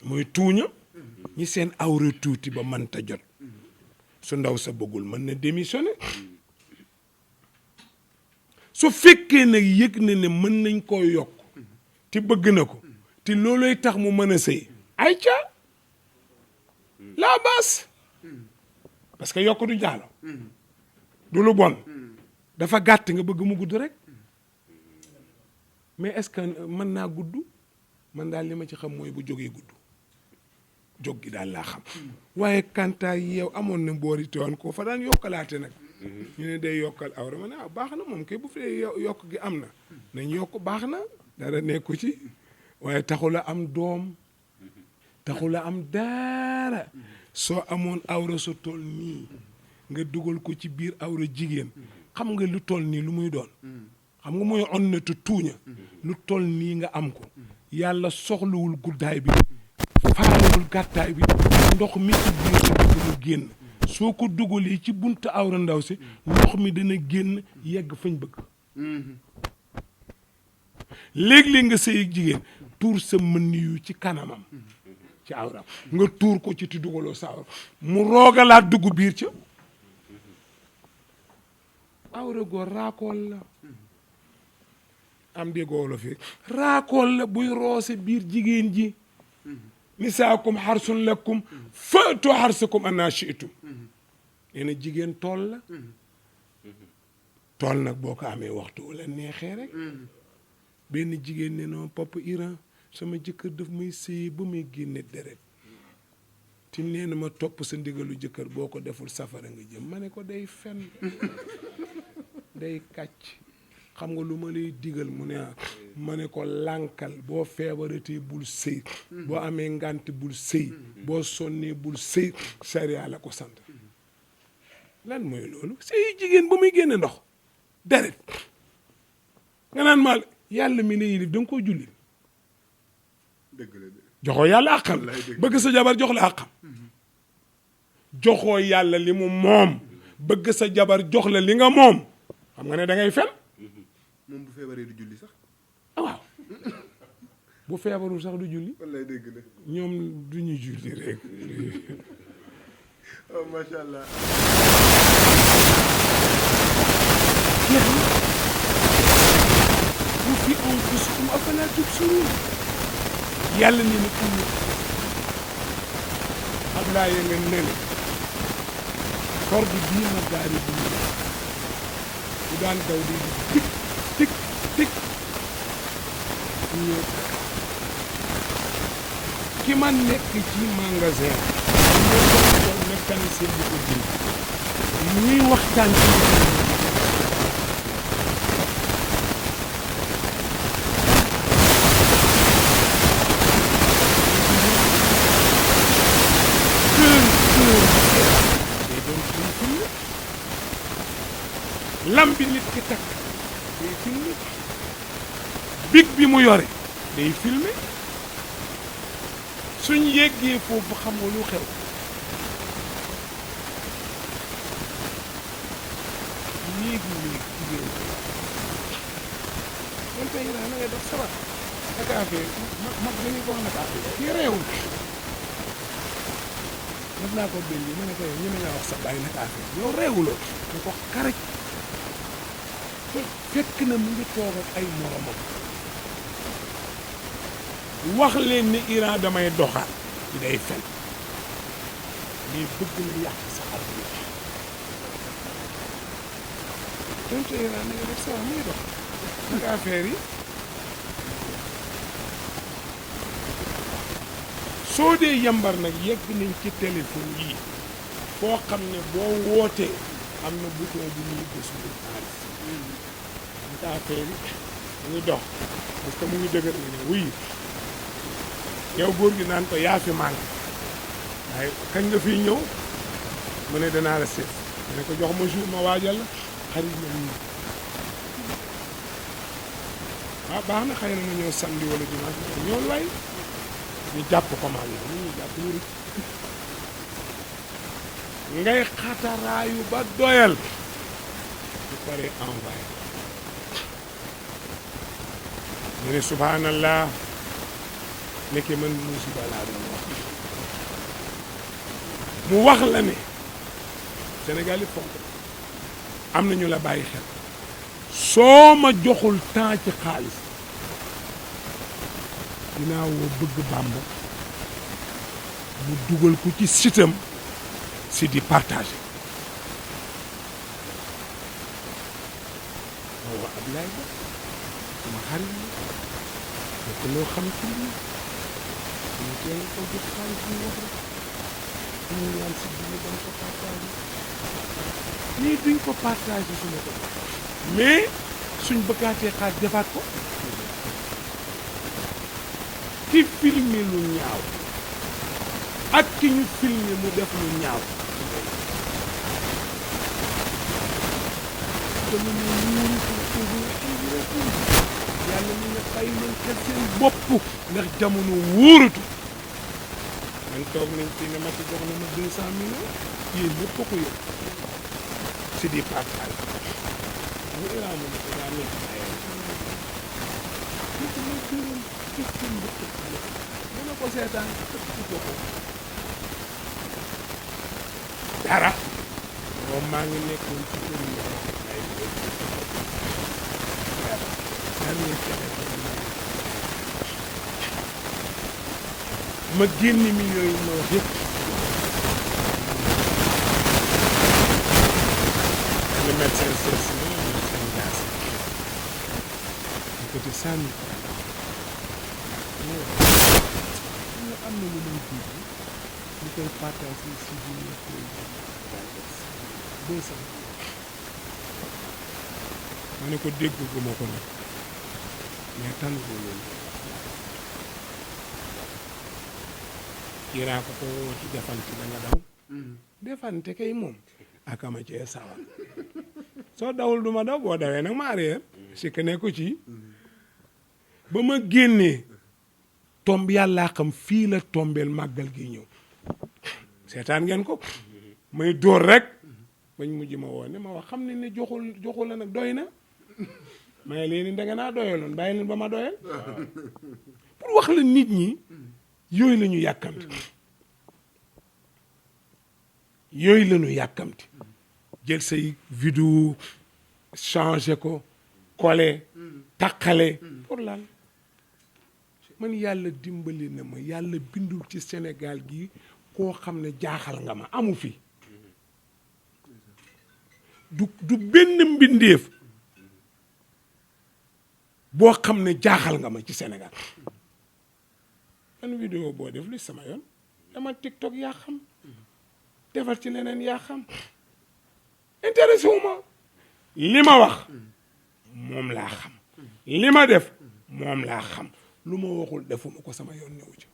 mooy tuuña ñi seen awra tuuti ba mënta jot su ndaw sa bëggul mën na démissionner su fekkee nag yëg na ne mën nañ koo yokk te bëgg na ko te looloy tax mu mën a sëy ay ca laa baas parce que yokk du jaalo du lu bon dafa gàtt nga bëgg mu gudd rek mais est-ce que mën naa gudd man daal li ma ci xam mooy bu jógee gudd jóg gi daal laa xam waaye kantaay yow amoon na mboori teewoon ko fa daan yokkalaate nag ñu ne day yokkal awra ma ne baax na moom kay bu fi yokk gi am na nañ yokk baax na dara nekku ci waaye taxula am doom taxula am daara soo amoon awra su toll nii nga dugal ko ci biir awra jigéen xam nga lu toll nii lu muy doon xam nga mooy onnatu tuuña lu toll nii nga am ko yàlla soxlawul guddaay bi faalewul gàttaay bi ndox mi ci biir sa bëgg mu génn soo ko dugalee ci buntu awra ndaw si ndox mi dana génn yegg fañ bëgg léeg-léeg nga sëy ak jigéen tuur sa mën yu ci kanamam ci awram nga tuur ko ci ti dugaloo sa awra mu roogalaat dugg biir ca awra goo raakool la am déggoo la fi raakool la buy roose biir jigéen ji nisaakum xarsun lakum faatu xarsakum anna shi'tum nee na jigéen tool la tool nag boo ko amee waxtu wala neexee rek benn jigéen ne non papa Iran sama jëkkër daf may sëyi ba may génne deret te nee na ma topp sa ndigalu jëkkër boo ko deful safara nga jëm ma ne ko day fen day kàcc xam nga lu ma lay digal mu ne ma ne ko lànkal boo feebaratee bul sëy boo amee ngànt bul sëy boo sonnee bul sëy sariya la ko sant lan mooy loolu sëy jigéen ba muy génne ndox deret nga naan ma yàlla mi ne yilif da nga koo julli dëgg la joxoo yàlla àqam bëgg sa jabar jox la àqam joxoo yàlla li mu moom bëgg sa jabar jox la li nga moom xam nga ne da ngay fen moom bu feebaree du julli sax waaw bu feebarul sax du julli wallaay dëgg la ñoom du ñu julli rek oh macha allah bu fi anfusikum afalaa tubsiruun yàlla ne na kullu ab laa ye nga nene fardu bii ma daari bu bu daan daw di tik tik tik ñëw ki ma nekk ci magasin ñoo doon mécanicien bi ko jënd ñuy waxtaan ci day doon film lam bi nit ki takk day filmé big bi mu yore day filmé suñ yeggee foofu xam nga lu xew léegi jigéen kon tey naa na ngay def sabar naka affaire mag dañuy ko wax naka affaire kii réewul def naa ko benn bi ma ne ko yow ñu ne nga wax sa bàyyi naka affaire yow réewuloo ñu ko karaj fekk na mu ngi toog ak ay moromam wax leen ni Iran damay doxaat di day fen mais bëgg na yàq sa àdduna donte Iran ni nga def sa muy dox naka affaire yi soo dee yambar nag yegg nañ ci téléphone yii foo xam ne boo wootee am na bouton bu ñuy bës bu xaalis naka affaire yi mu ngi dox parce que mu ngi dëgër nga ne wuy yow góor gi naan ko yaa fi manqué waaye kañ nga fiy ñëw mu ne danaa la seet mu ne ko jox ma jour ma waajal la xarit na ñu waaw baax na xëy na ma ñëw samedi wala dimanche ma ñëw waay ñu jàpp commande la ñu jàpp ñu ngay xataraayu ba doyal bu paree envoyé ñu ne subhanallah nekkee man musiba laa doon wax mu wax la ne Sénégal yi fonk am na ñu la bàyyi xel soo ma joxul temps ci xaalis dinaa woo bëgg Bàmba mu dugal ko ci sitam si di partage moo wax Ablaye Ba sama xarit la ko loo xam ci lii ñu teel ko jox xaalis ñu wax rek ñu ñaan si biir dañ ko partagé nii duñ ko partagé su ma ko mais suñ bëggaatee xaar defaat ko ki filmé lu ñaaw ak ki ñu filmé mu def lu ñaaw dama ne wóorutu yàlla ni nga bàyyi leen xel seen bopp ndax jamono wóorutu man toog nañ fii ne ma ci jox na ma 200 millions yéen ñëpp ko yëg si di partage mu Iran mu ne ko daa nekk bàyyee ñu ko may gërëm fifteen mbëkk dana ko seetaan ci joxo dara moom maa ngi nekkoon ci kër yi ay ma génn millions yi ma wax yëpp le médecin seet si ma médecin gaas ñu ko ci sànni am na lu may dégg ñu koy partage si bi ñu koy 200 ma ne ko dégg gu ma ko nag mais tànn ko loolu Iran ko woo ci defante da nga daw defante kay moom akama cee sawar soo dawul du ma daw boo dawee nag ma arrière si que ne ko ci ba ma génnee tomb yàllaa xam fii la tombeel màggal gi ñëw seetaan ngeen ko may dóor rek bañ mujj ma woo ne ma wax xam ne joxul la nag doy na may leen da nga naa doyaloon bàyyi leen ba ma doyal pour wax la nit ñi yooyu la ñu yàkkamti yooyu la ñu yàkkamti jël say vidéo changé ko collé taqale pour lan man yàlla dimbali na ma yàlla bindul ci Sénégal gi koo xam ne jaaxal nga ma amu fi du benn mbindeef boo xam ne jaaxal nga ma ci Sénégal man vidéo boo def li sama yoon dama TikTok yaa xam defal ci leneen yaa xam intéressé wu ma li ma wax moom laa xam li ma def moom laa xam lu ma waxul defuma ko sama yoon ñëw ci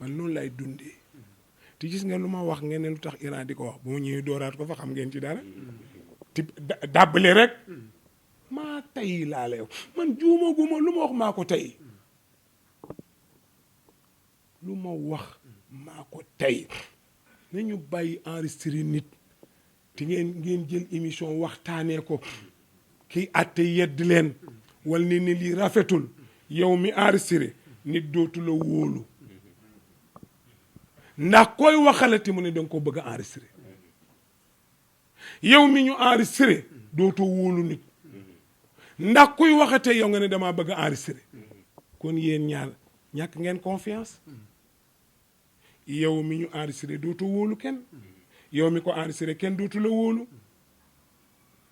man noonu lay dundee te gis nga lu ma wax ngeen ne lu tax Iran di ko wax bu ma ñëwee dooraat ko fa xam ngeen ci dara ti dàbbali rek maa tey laa lay wax man juumaguma lu ma wax maa ko tey lu ma wax maa ko tey nañu bàyyi enregistré nit te ngeen jël émission waxtaanee ko kiy àtte yedd leen wal ni lii rafetul yow mi enregistré nit dootu la wóolu ndax koy waxalati mu ne danga ko bëgg a enregistré yow mi ñu enregistré dootoo wóolu nit ndax kuy waxatee yow nga ne damaa bëgg a enregistré kon yéen ñaar ñàkk ngeen confiance yow mi ñu enregistré dootoo wóolu kenn yow mi ko enregistré kenn dootu la wóolu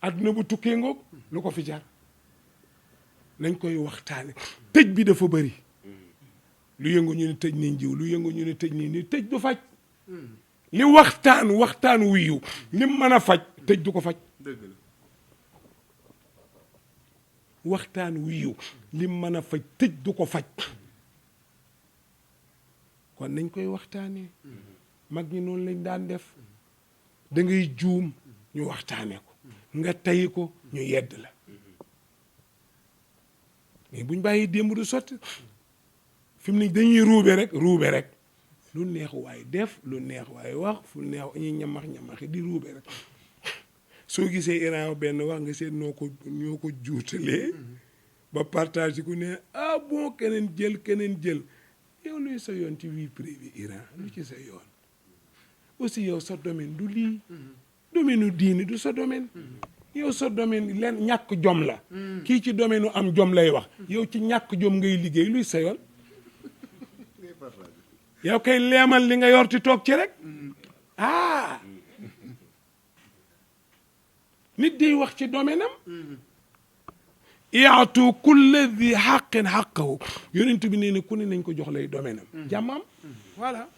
adduna bu tukkee ngoog lu ko fi jar nañ koy waxtaane tëj bi dafa bëri lu yëngu ñu ne tëj nañ jiw lu yëngu ñu ne tëj nañ ni tëj du faj li waxtaan wuyu li mën a faj tëj du ko faj dëgg la waxtaan wuyu li mën a faj tëj du ko faj kon nañ koy waxtaanee mag ñi noonu lañ daan def da ngay juum ñu waxtaanee ko nga tey ko ñu yedd la mais buñ bàyyi démb du sotti fi mu ne dañuy ruube rek lu neex waaye def lu neex waaye wax fu neex ñuy ñamaxi di ruube rek soo gisee Iran benn wax nga seet ñoo ko juutalee ba partage ku ne ah bon keneen jël yow luy sa yoon ci vie privée Iran lu ci sa yoon aussi yow sa domaine du lii domaine u diini du sa domaine yow sa domaine leen ñàkk jom la kii ci domaine u am jom lay wax yow ci ñàkk jom ngay liggéey luy sa yoon yow kay leemal li nga yor ti toog ci rek nit day wax ci domaine am iatu kulle di xaqin xaqahu yonent bi nee ne ku ne nañ ko jox lay domaine am jàmmam voilà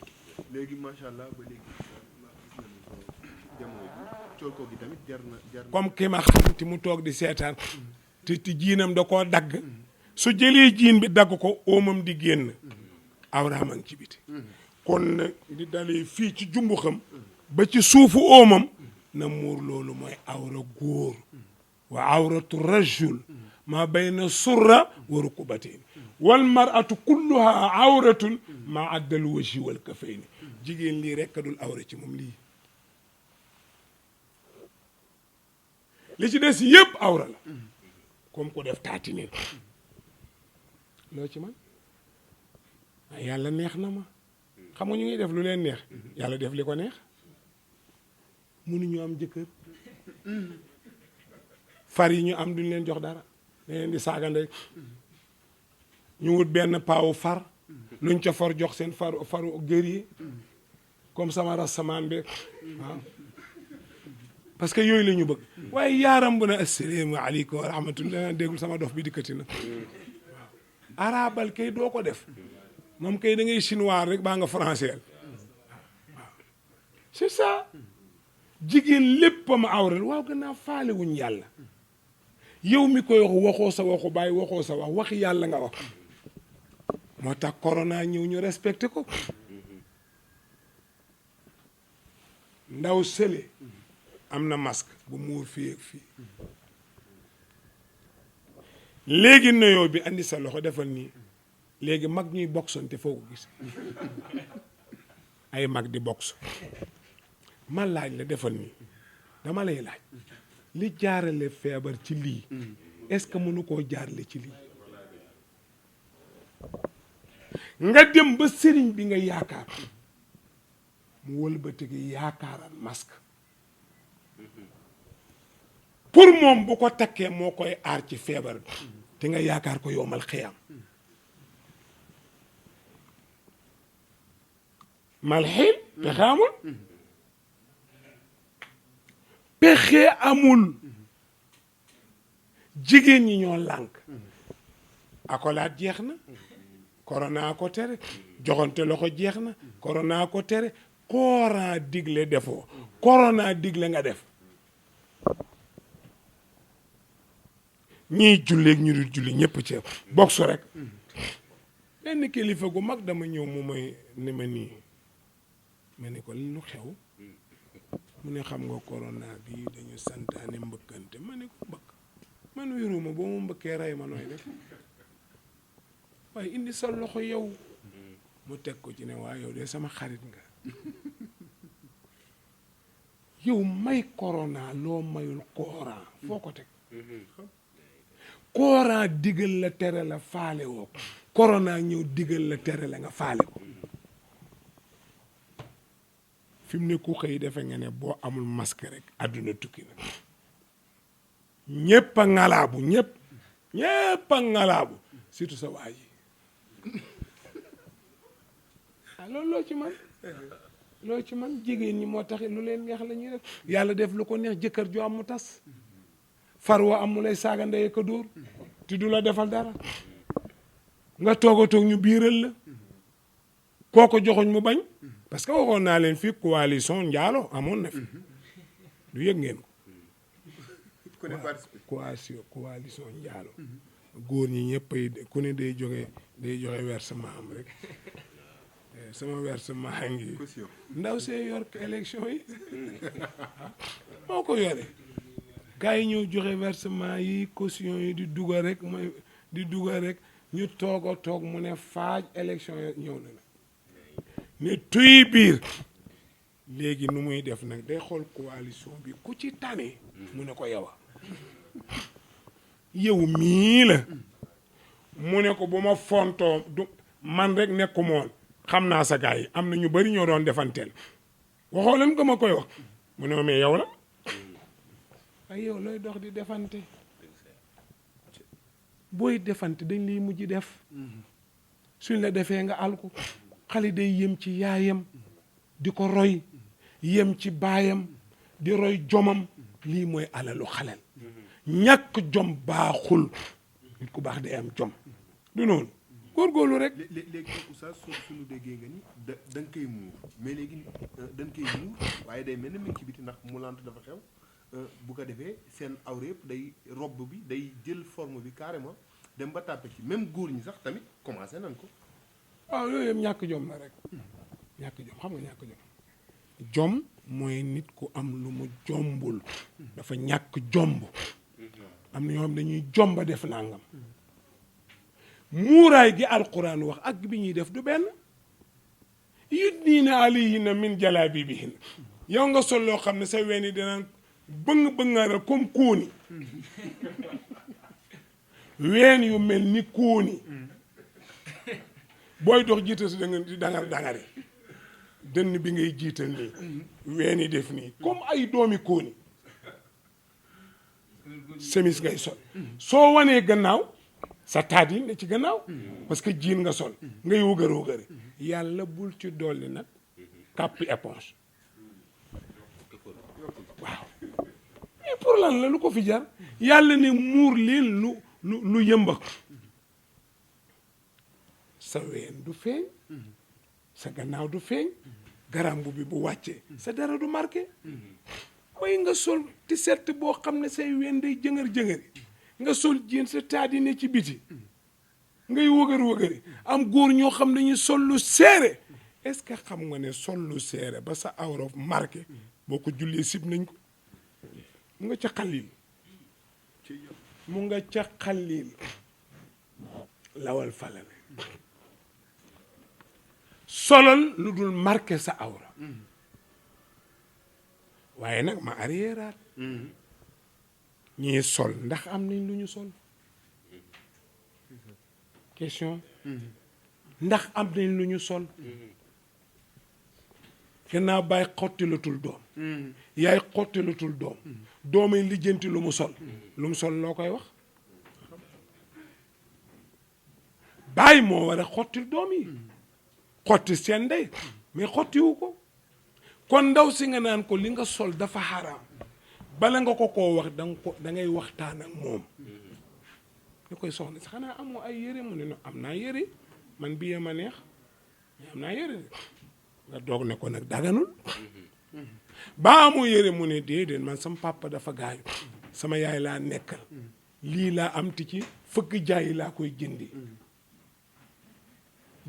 léegi macha allah ba léegi jamono ji cool ko gi tamit jar na comme ki ma xam ti mu toog di seetaan te jiinam da koo dagg su jëlee jiin bi dagg ko óomam di génn awraam a ngi ci biti kon nag di dalee fii ci jumbu xam ba ci suufu óomam na muur loolu mooy awra góor wa awratu rajul ma bayna surra wa rukubatin wal mar'atu kulluha awratun ma addal wajhi wal kafayni jigéen lii rekk dul awra ci moom lii li ci des yëpp awra la comme ko def taatine loo ci man yàlla neex na ma xam nga ñu ngi def lu leen neex yàlla def li ko neex mënuñu am jëkkër far yi ñu am duñ leen jox dara da leen di saagande ñu wut benn paawu far luñ ca for jox seen faru gër yi comme sama rasamaan bi waaw parce que yooyu la ñu bëgg waaye yaaram bu ne assalaamu aleykum wa rahmatullah déggul sama dof bi dikkati na arabal kay doo ko def moom kay da ngay chinois rek baa nga français waaw c'est ça jigéen léppam awral waaw gannaaw faale wuñ yàlla yow mi koy wax waxoo sa waxu bàyyi waxoo sa wax yàlla nga wax moo tax corona ñëw ñu respecté ko ndaw sële am na masque bu muur fii ak fii léegi nuyoo bi andi sa loxo defal nii léegi mag ñuy boxante foo ko gis ay mag di box ma laaj la defal nii dama lay laaj li jaarale feebar ci lii est-ce que mënu koo jaarale ci lii nga dem ba sëriñ bi nga yaakaar mu wëlbatigi yaakaaral masque pour moom bu ko takkee moo koy aar ci feebar bi te nga yaakaar ko yowmal xiyaam malxiin pexe amul pexe amul jigéen ñi ñoo lànk accolade jeex na corona ko tere joxante loxo jeex na corona ko tere Coran digle defoo corona digle nga def ñiy julleeg ñu dul julli ñëpp ci boxe rek benn kilifa gu mag dama ñëw mu may ni ma nii ma ne ko lu xew mu ne xam nga corona bi dañu santaane mbëkkante ma ne ko mbëkk man wéruma boo ma mbëkkee rey ma nooy def waaye indi sa loxo yow mu teg ko ci ne waa yow de sama xarit nga yow may corona loo mayul Coran foo ko teg Coran digal la tere la faale woo ko corona ñëw digal la tere la nga faale ko fi mu ne ku xëy defe nga ne boo amul masque rek àdduna tukki na ñépp a ngalaabu ñépp a ngalaabu surtout sa waa ji ah loolu loo ci man jigéen ñi moo tax lu leen neex la ñuy def yàlla def lu ko neex jëkkër ju am mu tas farwa am mu lay saaga ndey ko dóor te du la defal dara nga toog a toog ñu biiral la kooko joxoñ mu bañ parce que waxoon naa leen fii coalition njaalo amoon na fi du yëg ngeen ko coalition njaalo góor ñi ñëpp ay ku ne day joxe versement am rek sama versement ngi ndaw see yor élection yi moo ko yore gars yi ñëw joxe versement yi caution yi di dugal rek ñu toog a toog mu ne faaj élection yi ñëw na ne tuy biir léegi nu muy def nag day xool coalition bi ku ci tane mu ne ko yow mii la mu ne ko bu ma fontoo du man rek nekku moon xam naa sa gars yi am na ñu bari ñoo doon defanteel waxoo leen ko ma koy wax mu ne ma mais yow la ay yow looy dox di defante booy defante dañ lay mujj def suñ la defee nga alku xale day yem ci yaayam di ko roy yem ci baayam di roy jomam lii mooy alalu xalel ñàkk jom baaxul nit ku baax day am jom du noonu góorgóorlu rek. léegi oustaz suñu déggee nga ni da nga koy muur mais léegi dañ koy muur waaye day mel ne mi ngi ci biti ndax mu lant dafa xew bu ko defee seen awra yëpp day robb bi day jël forme bi carrément dem ba tàppe ci même góor ñi sax tamit commencé nañ ko. waaw yooyu yëpp ñàkk jom la rek ñàkk jom xam nga ñàkk jom mooy nit ku am lu mu jombul dafa ñàkk jomb am na ñoo xam dañuy jomba def nangam muuraay gi alquran wax ak bi ñuy def du benn yudniina alayhinna min jalaabibihinna yow nga sol loo xam ne sa ween yi dina bëng comme kóoni ween yu mel ni kóoni booy dox jiital si di dangari dënn bi ngay jiital nii ween yi def nii comme ay doomi kóoni semis ngay sol soo wanee gannaaw sa taat yi ne ci gannaaw parce que jiin nga sol ngay wëgër yàlla bul ci dolli nag kàppi éponge waaw mais pour lan la lu ko fi jar yàlla ne muur leen lu yëmba sa ween du feeñ sa gannaaw du feeñ garambu bi bu wàccee sa dara du marqué mooy nga sol t-shirt boo xam ne say ween day jëngër-jëngëri nga sol jiin sa taat yi ne ci biti ngay wëgër am góor ñoo xam ne ñu sol lu seere est-ce que xam nga ne sol lu seere ba sa awra marqué boo ko jullee sib nañ ko mu nga ca xalil lawal falale solal lu dul marqué sa awra waaye nag ma arriéraat ñii sol ndax am nañ lu ñu sol question ndax am nañ lu ñu sol gannaaw bàyyi xottilatul doom yaay xottilatul doom doomay lijjanti lu mu sol loo koy wax bàyyi moo war a xottil doom yi xotti seen ndey mais xottiwu ko kon ndaw si nga naan ko li nga sol dafa xaraam bala nga ko koo wax da ngay waxtaan ak moom ñu koy soxna si xanaa amoo ay yére mu ne no am naa yére man bii ma neex mais am naa yére nga doog ne ko nag daganul ba amoo yére mu ne déedéet man sama papa dafa gaañu sama yaay laa nekkal lii laa am ti ci fëgg jaay laa koy jëndi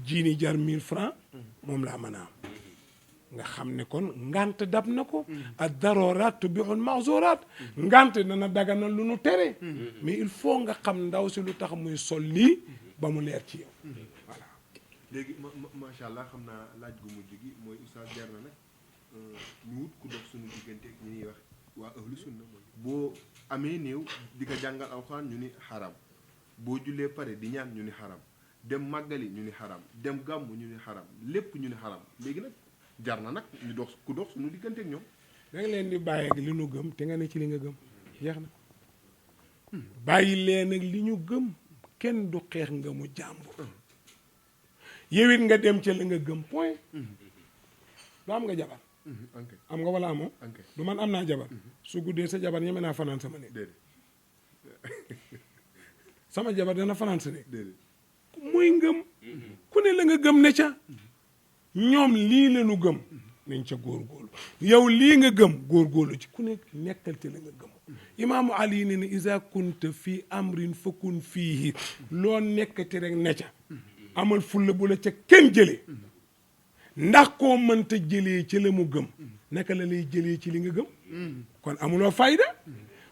jiini jar 1000 francs moom laa mën a am nga xam ne kon ngant dab na ko ad darorat tubihul mahzurat ngant dana daganal lu nu tere mais il faut nga xam ndaw si lu tax muy sol lii ba mu leer ci yow voilà léegi macha allah xam naa laaj gu mujj gi mooy oustaz jar na nag ñu wut ku dox suñu diggante ak ñi ñuy wax waa ahlu sunna mooy boo amee néew di ko jàngal alxuraan ñu ni xaram boo jullee pare di ñaan ñu ni xaram dem màggali ñu ni xaram dem gàmmu ñu ni xaram lépp ñu ni xaram léegi nag jar na nag ñu dox ku dox suñu diggante ak ñoom da nga leen di bàyyi ak li ñu gëm te nga ne ci li nga gëm jeex na bàyyi leen ak li ñu gëm kenn du xeex nga mu jàmbur yow it nga dem ca li nga gëm point doo am nga jabar am nga wala amoo du man am naa jabar su guddee sa jabar ñeme naa fanaan sama néeg sama jabar dana fanaan sa néeg muy ngëm ku ne la nga gëm ne ca ñoom lii la ñu gëm nañ ca góorgóorlu yow lii nga gëm góorgóorlu ci ku ne nekkal ci la nga gëm imaamu ali ne ne iza kunta fii amrin fakun fiihi loo nekkati rek ne ca amal fulla bu la ca kenn jëlee ndax koo mënta jëlee ci la mu gëm naka la lay jëlee ci li nga gëm kon amuloo fayda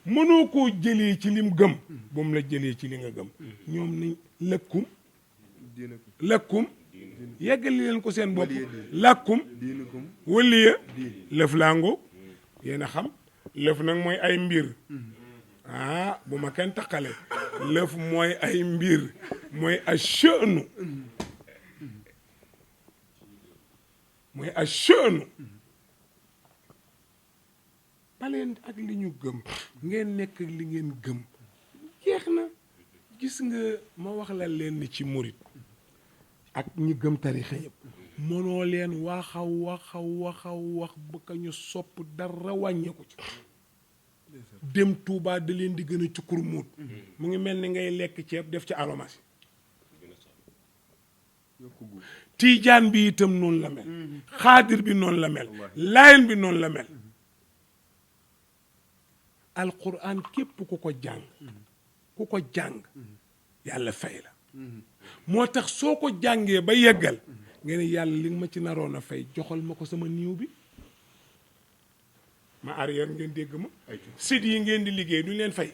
mënoo koo jëlee ci lim gëm bu mu la jëlee ci li nga gëm ñoom nañ lëkkum yeggali leen ko seen bopp làkkum waliya lëf laangoo yéen a xam lëf nag mooy ay mbir bu ma kenn taqale lëf mooy ay mbir mooy ashanu mooy ashanu baleen ak li ñu gëm ngeen nekk ak li ngeen gëm jeex na gis nga ma wax la leen ni ci murit ak ñi gëm tarixa yëpp mënoo leen wax ba ka ñu sopp dara wàññeeku ci dem Tuubaa da leen di gën a cukkur muut mu ngi mel ni ngay lekk ceeb def ci aromasi tiijaan bi itam noonu la mel xaadir bi noonu la mel laayen bi noonu la mel alquran képp ku ko jàng yàlla fay la moo tax soo ko jàngee ba yeggal nga ne yàlla li nga ma ci naroon a fay joxal ma ko sama niiw bi ma arrière ngeen dégg ma sit yi ngeen di liggéey duñ leen fay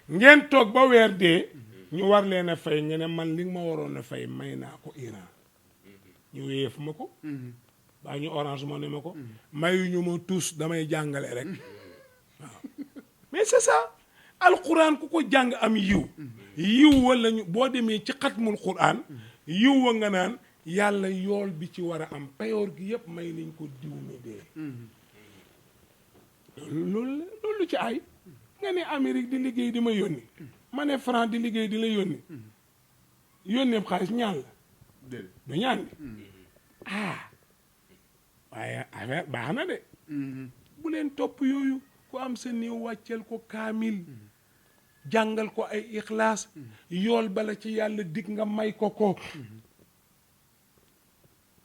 ngeen toog ba weer dee ñu war leen a fay nga ne man li nga ma waroon a fay may naa ko Iran ñu wéyef ma ko baa ñu Orange Money ma ko mayuñu ma tous damay jàngale rek waaw mais c'est ça alquran ku ko jàng am yiw wala ñu boo demee ci xatmul quran yiw wa nga naan yàlla yool bi ci war a am payoor gi yëpp may nañ ko diw mi dee loolu ci ay nga ne Amérique di liggéey di ma yónni ma ne France di liggéey di la yónneem xaalis ñaan la du ñaan bi waaye affaire baax na de bu leen topp yooyu ku am sa néew wàcceel ko kaamil jàngal ko ay ixlaas yool bala ci yàlla dig nga may ko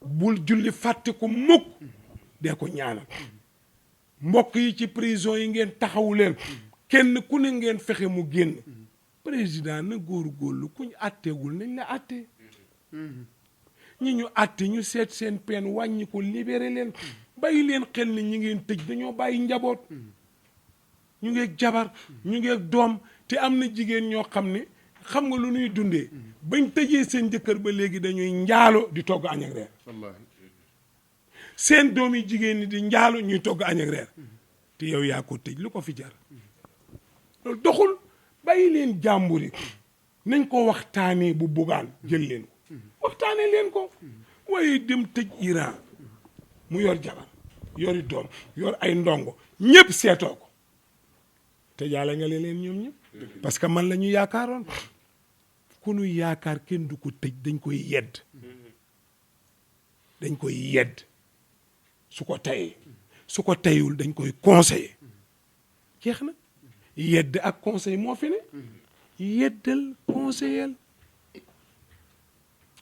bul julli fàtte ko mukk dee ko ñaanal mbokk yi ci prison yi ngeen taxawu leen kenn ku ne ngeen fexe mu génn président na góorgóorlu kuñ àtteegul nañ la àtte ñi ñu àtte ñu seet seen peine wàññi ko libéré leen bàyyi leen xel ni ñi ngeen tëj dañoo bàyyi njaboot ñu ngeeg jabar ñu ngeeg doom te am na jigéen ñoo xam ne xam nga lu ñuy dundee bañ tëjee seen jëkkër ba léegi dañuy njaalo di togg añ ak reer seen doom yi jigéen ñi di njaalo ñuy togg añ ak reer te yow yaa ko tëj lu ko fi jar loolu doxul bàyyi leen jàmbur yi nañ ko waxtaanee bu bugaan jël leen ko waxtaanee leen ko waaye dem tëj Iran mu yor jabar yori doom yor ay ndongo ñëpp seetoo ko te jaale nga leen ñoom ñëpp parce que man la ñu yaakaaroon ku nu yaakaar kenn du ko tëj dañ koy yedd su ko tayul dañ koy conseiller jeex na yedd ak conseil moo fi ne yeddal conseillel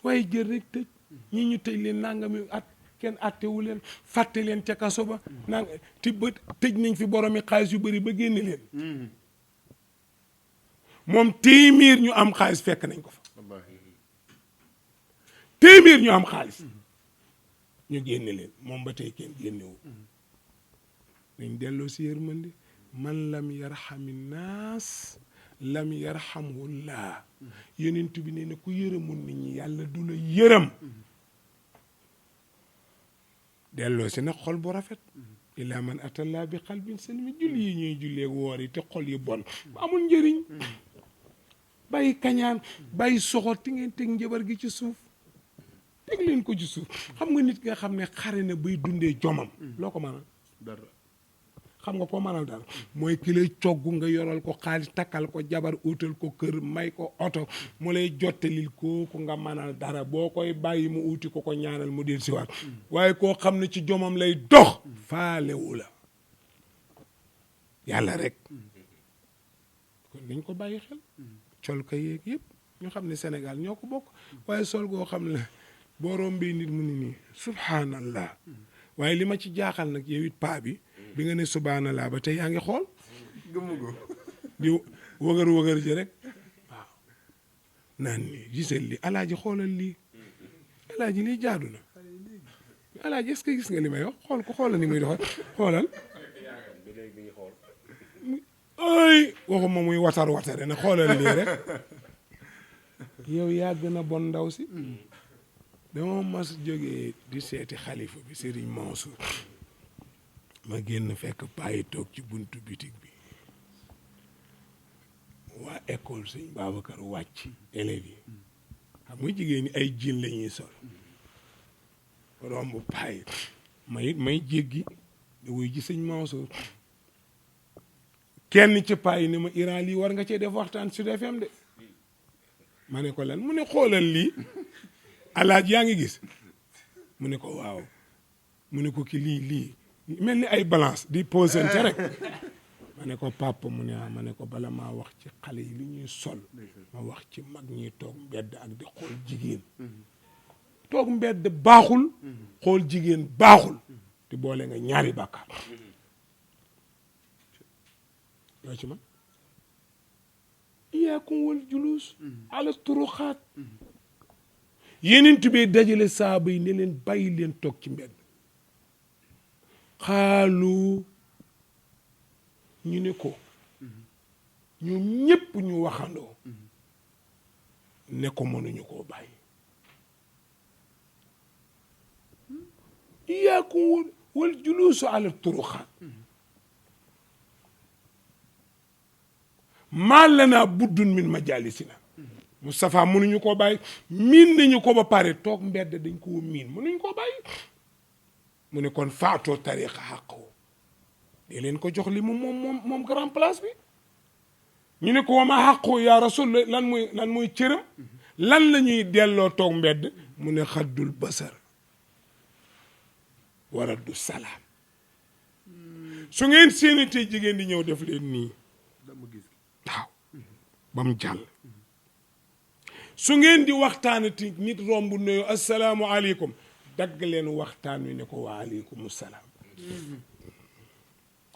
waaye jël rek tëj ñi ñu tëj leen nangami at kenn attewu leen fàtte leen ca kaso ba nang ti ba tëj nañ fi boromi xaalis yu bëri ba génne leen moom téeméer ñu am xaalis fekk nañ ko fa téeméer ñu am xaalis ñu génne leen moom ba tey kenn génnewu dañ delloo si yërmande man lam yarxami naas lam yarxamullah yonent bi nee na ku yërëmul nit ñi yàlla du la yërëm delloo si nag xol bu rafet illa man atalla bi qalbin salim julli yi ñuy jullee woor yi te xol yi bon amul njëriñ bàyyi kañaan bàyyi soxor ti ngeen teg njabar gi ci suuf teg leen ko ci suuf xam nga nit nga xam ne xare na bay dundee jomam loo ko mënal dara xam nga ko mënal dara mooy ki lay cogg nga yoral ko xaalis takkal ko jabar utal ko kër may ko oto mu lay jottalil kooku nga mënal dara boo koy bàyyi mu uti ko ñaanal mu del siwaat waaye koo xam ne ci jomam lay dox faalewu la yàlla rek kon nañ ko bàyyi xel col ka yeeg yëpp ñu xam ne Sénégal ñoo ko bokk waaye sol goo xam ne boo rombee nit mu ni nii subhanallah waaye li ma ci jaaxal nag yow it paa bi nga ne subhanallah ba tey yaa ngi xool gëmmugo di wëgër ji rek waaw naan nii gisal lii alaaji xoolal lii alaaji lii jaadu na alaaji est-ce que gis nga li may wax xool ko xoolal ni muy doxal xoolal ay waxuma muy watare na xoolal lii rek yow yaa gën a bon ndaw si dama mas jógee di seeti xalifa bi Serigne Mansour ma génn fekk bàyyi toog ci buntu bitig bi waa école sëñ Babacar wàcc élèves yi xam nga jigéen ñi ay jiin la ñuy sol romb payi may jéggi da wuy ji sëñ Mansour kenn ci payi ne ma Iran lii war nga cee def waxtaan Sud FM de ma ne ko lan mu ne xoolal lii alaaj yaa ngi gis mu ne ko waaw mu ne ko ki lii mel ni ay balance di posante rek ma ne ko papa mu ne ma ne ko bala maa wax ci xale yi li ñuy sol ma wax ci mag ñi toog mbedd ak di xool jigéen toog mbedd baaxul xool jigéen baaxul te boole nga ñaari bàkkaar yoo ci man iyaakum wal julus ala turuxaat yeneen tubee dajale saaba yi ne leen bàyyi leen toog ci mbedd xaalu ñu ne ko ñoom ñépp ñu waxandoo ne ko mënuñu koo bàyyi iyaakum wal juluusu ala turuxaat maa lanaa buddun min majaalisina Moustapha mënuñu koo bàyyi miin nañu ko ba pare toog mbedd dañ ko miin mënuñu koo bàyyi mu ne kon faatoo tariqa xàqoo dee leen ko jox li moom grand place bi ñu ne ko wama xàqoo yaa rasul lan mooy cëram lan la ñuy delloo toog mbedd mu ne xaddul basar waraddu salaam su ngeen séenatee jigéen di ñëw def leen nii dama gis waaw ba mu jàll su ngeen di waxtaanati nit romb nuyu assalaamu aleykum dagg leen waxtaan wi ne ko wa aleykum salaam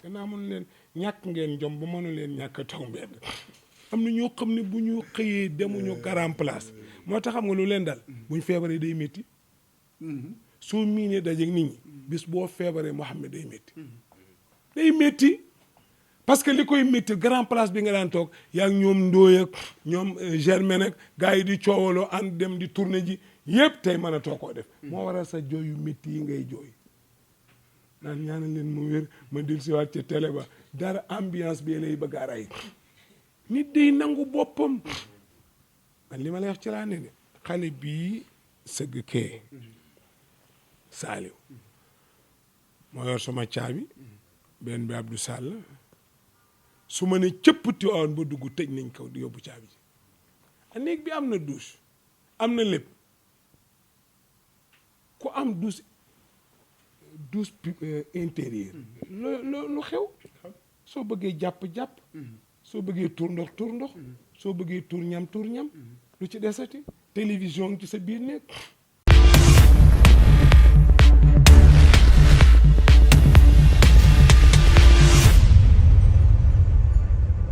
gannaaw mënu leen ñàkk ngeen jom ba mënu leen ñàkk taw mbedd am na ñoo xam ne bu ñu xëyee demuñu grand place moo tax xam nga lu leen dal buñ feebaree day métti soo miinee dajeeg nit ñi bis boo feebaree moo xam ne day métti parce que li koy métti grand place bi nga daan toog yaa ngi ñoom ndóoy ak ñoom germaine ak gars yi di coowaloo ànd dem di tournée ji yëpp tey mën a too koo def moo waral sa jooy yu métti yi ngay jooy naan ñaanal leen mu wér ma dil siwaat ca télé ba dara ambiance bi lay bëgg a rey nit day nangu boppam man li ma lay wax ci laa ne de xale bii sëgg kee Saaliw moo yor sama caabi benn bi Abdou Sall su ma ne cëpp Tiwaawan ba dugg tëj nañ kaw di yóbbu caabi ji a néeg bi am na douche am na lépp ku am douche intérieur lu xew soo bëggee jàpp soo bëggee tuur ndox tuur ndox soo bëggee tuur ñam lu ci desati télévision ngi ci sa biir néeg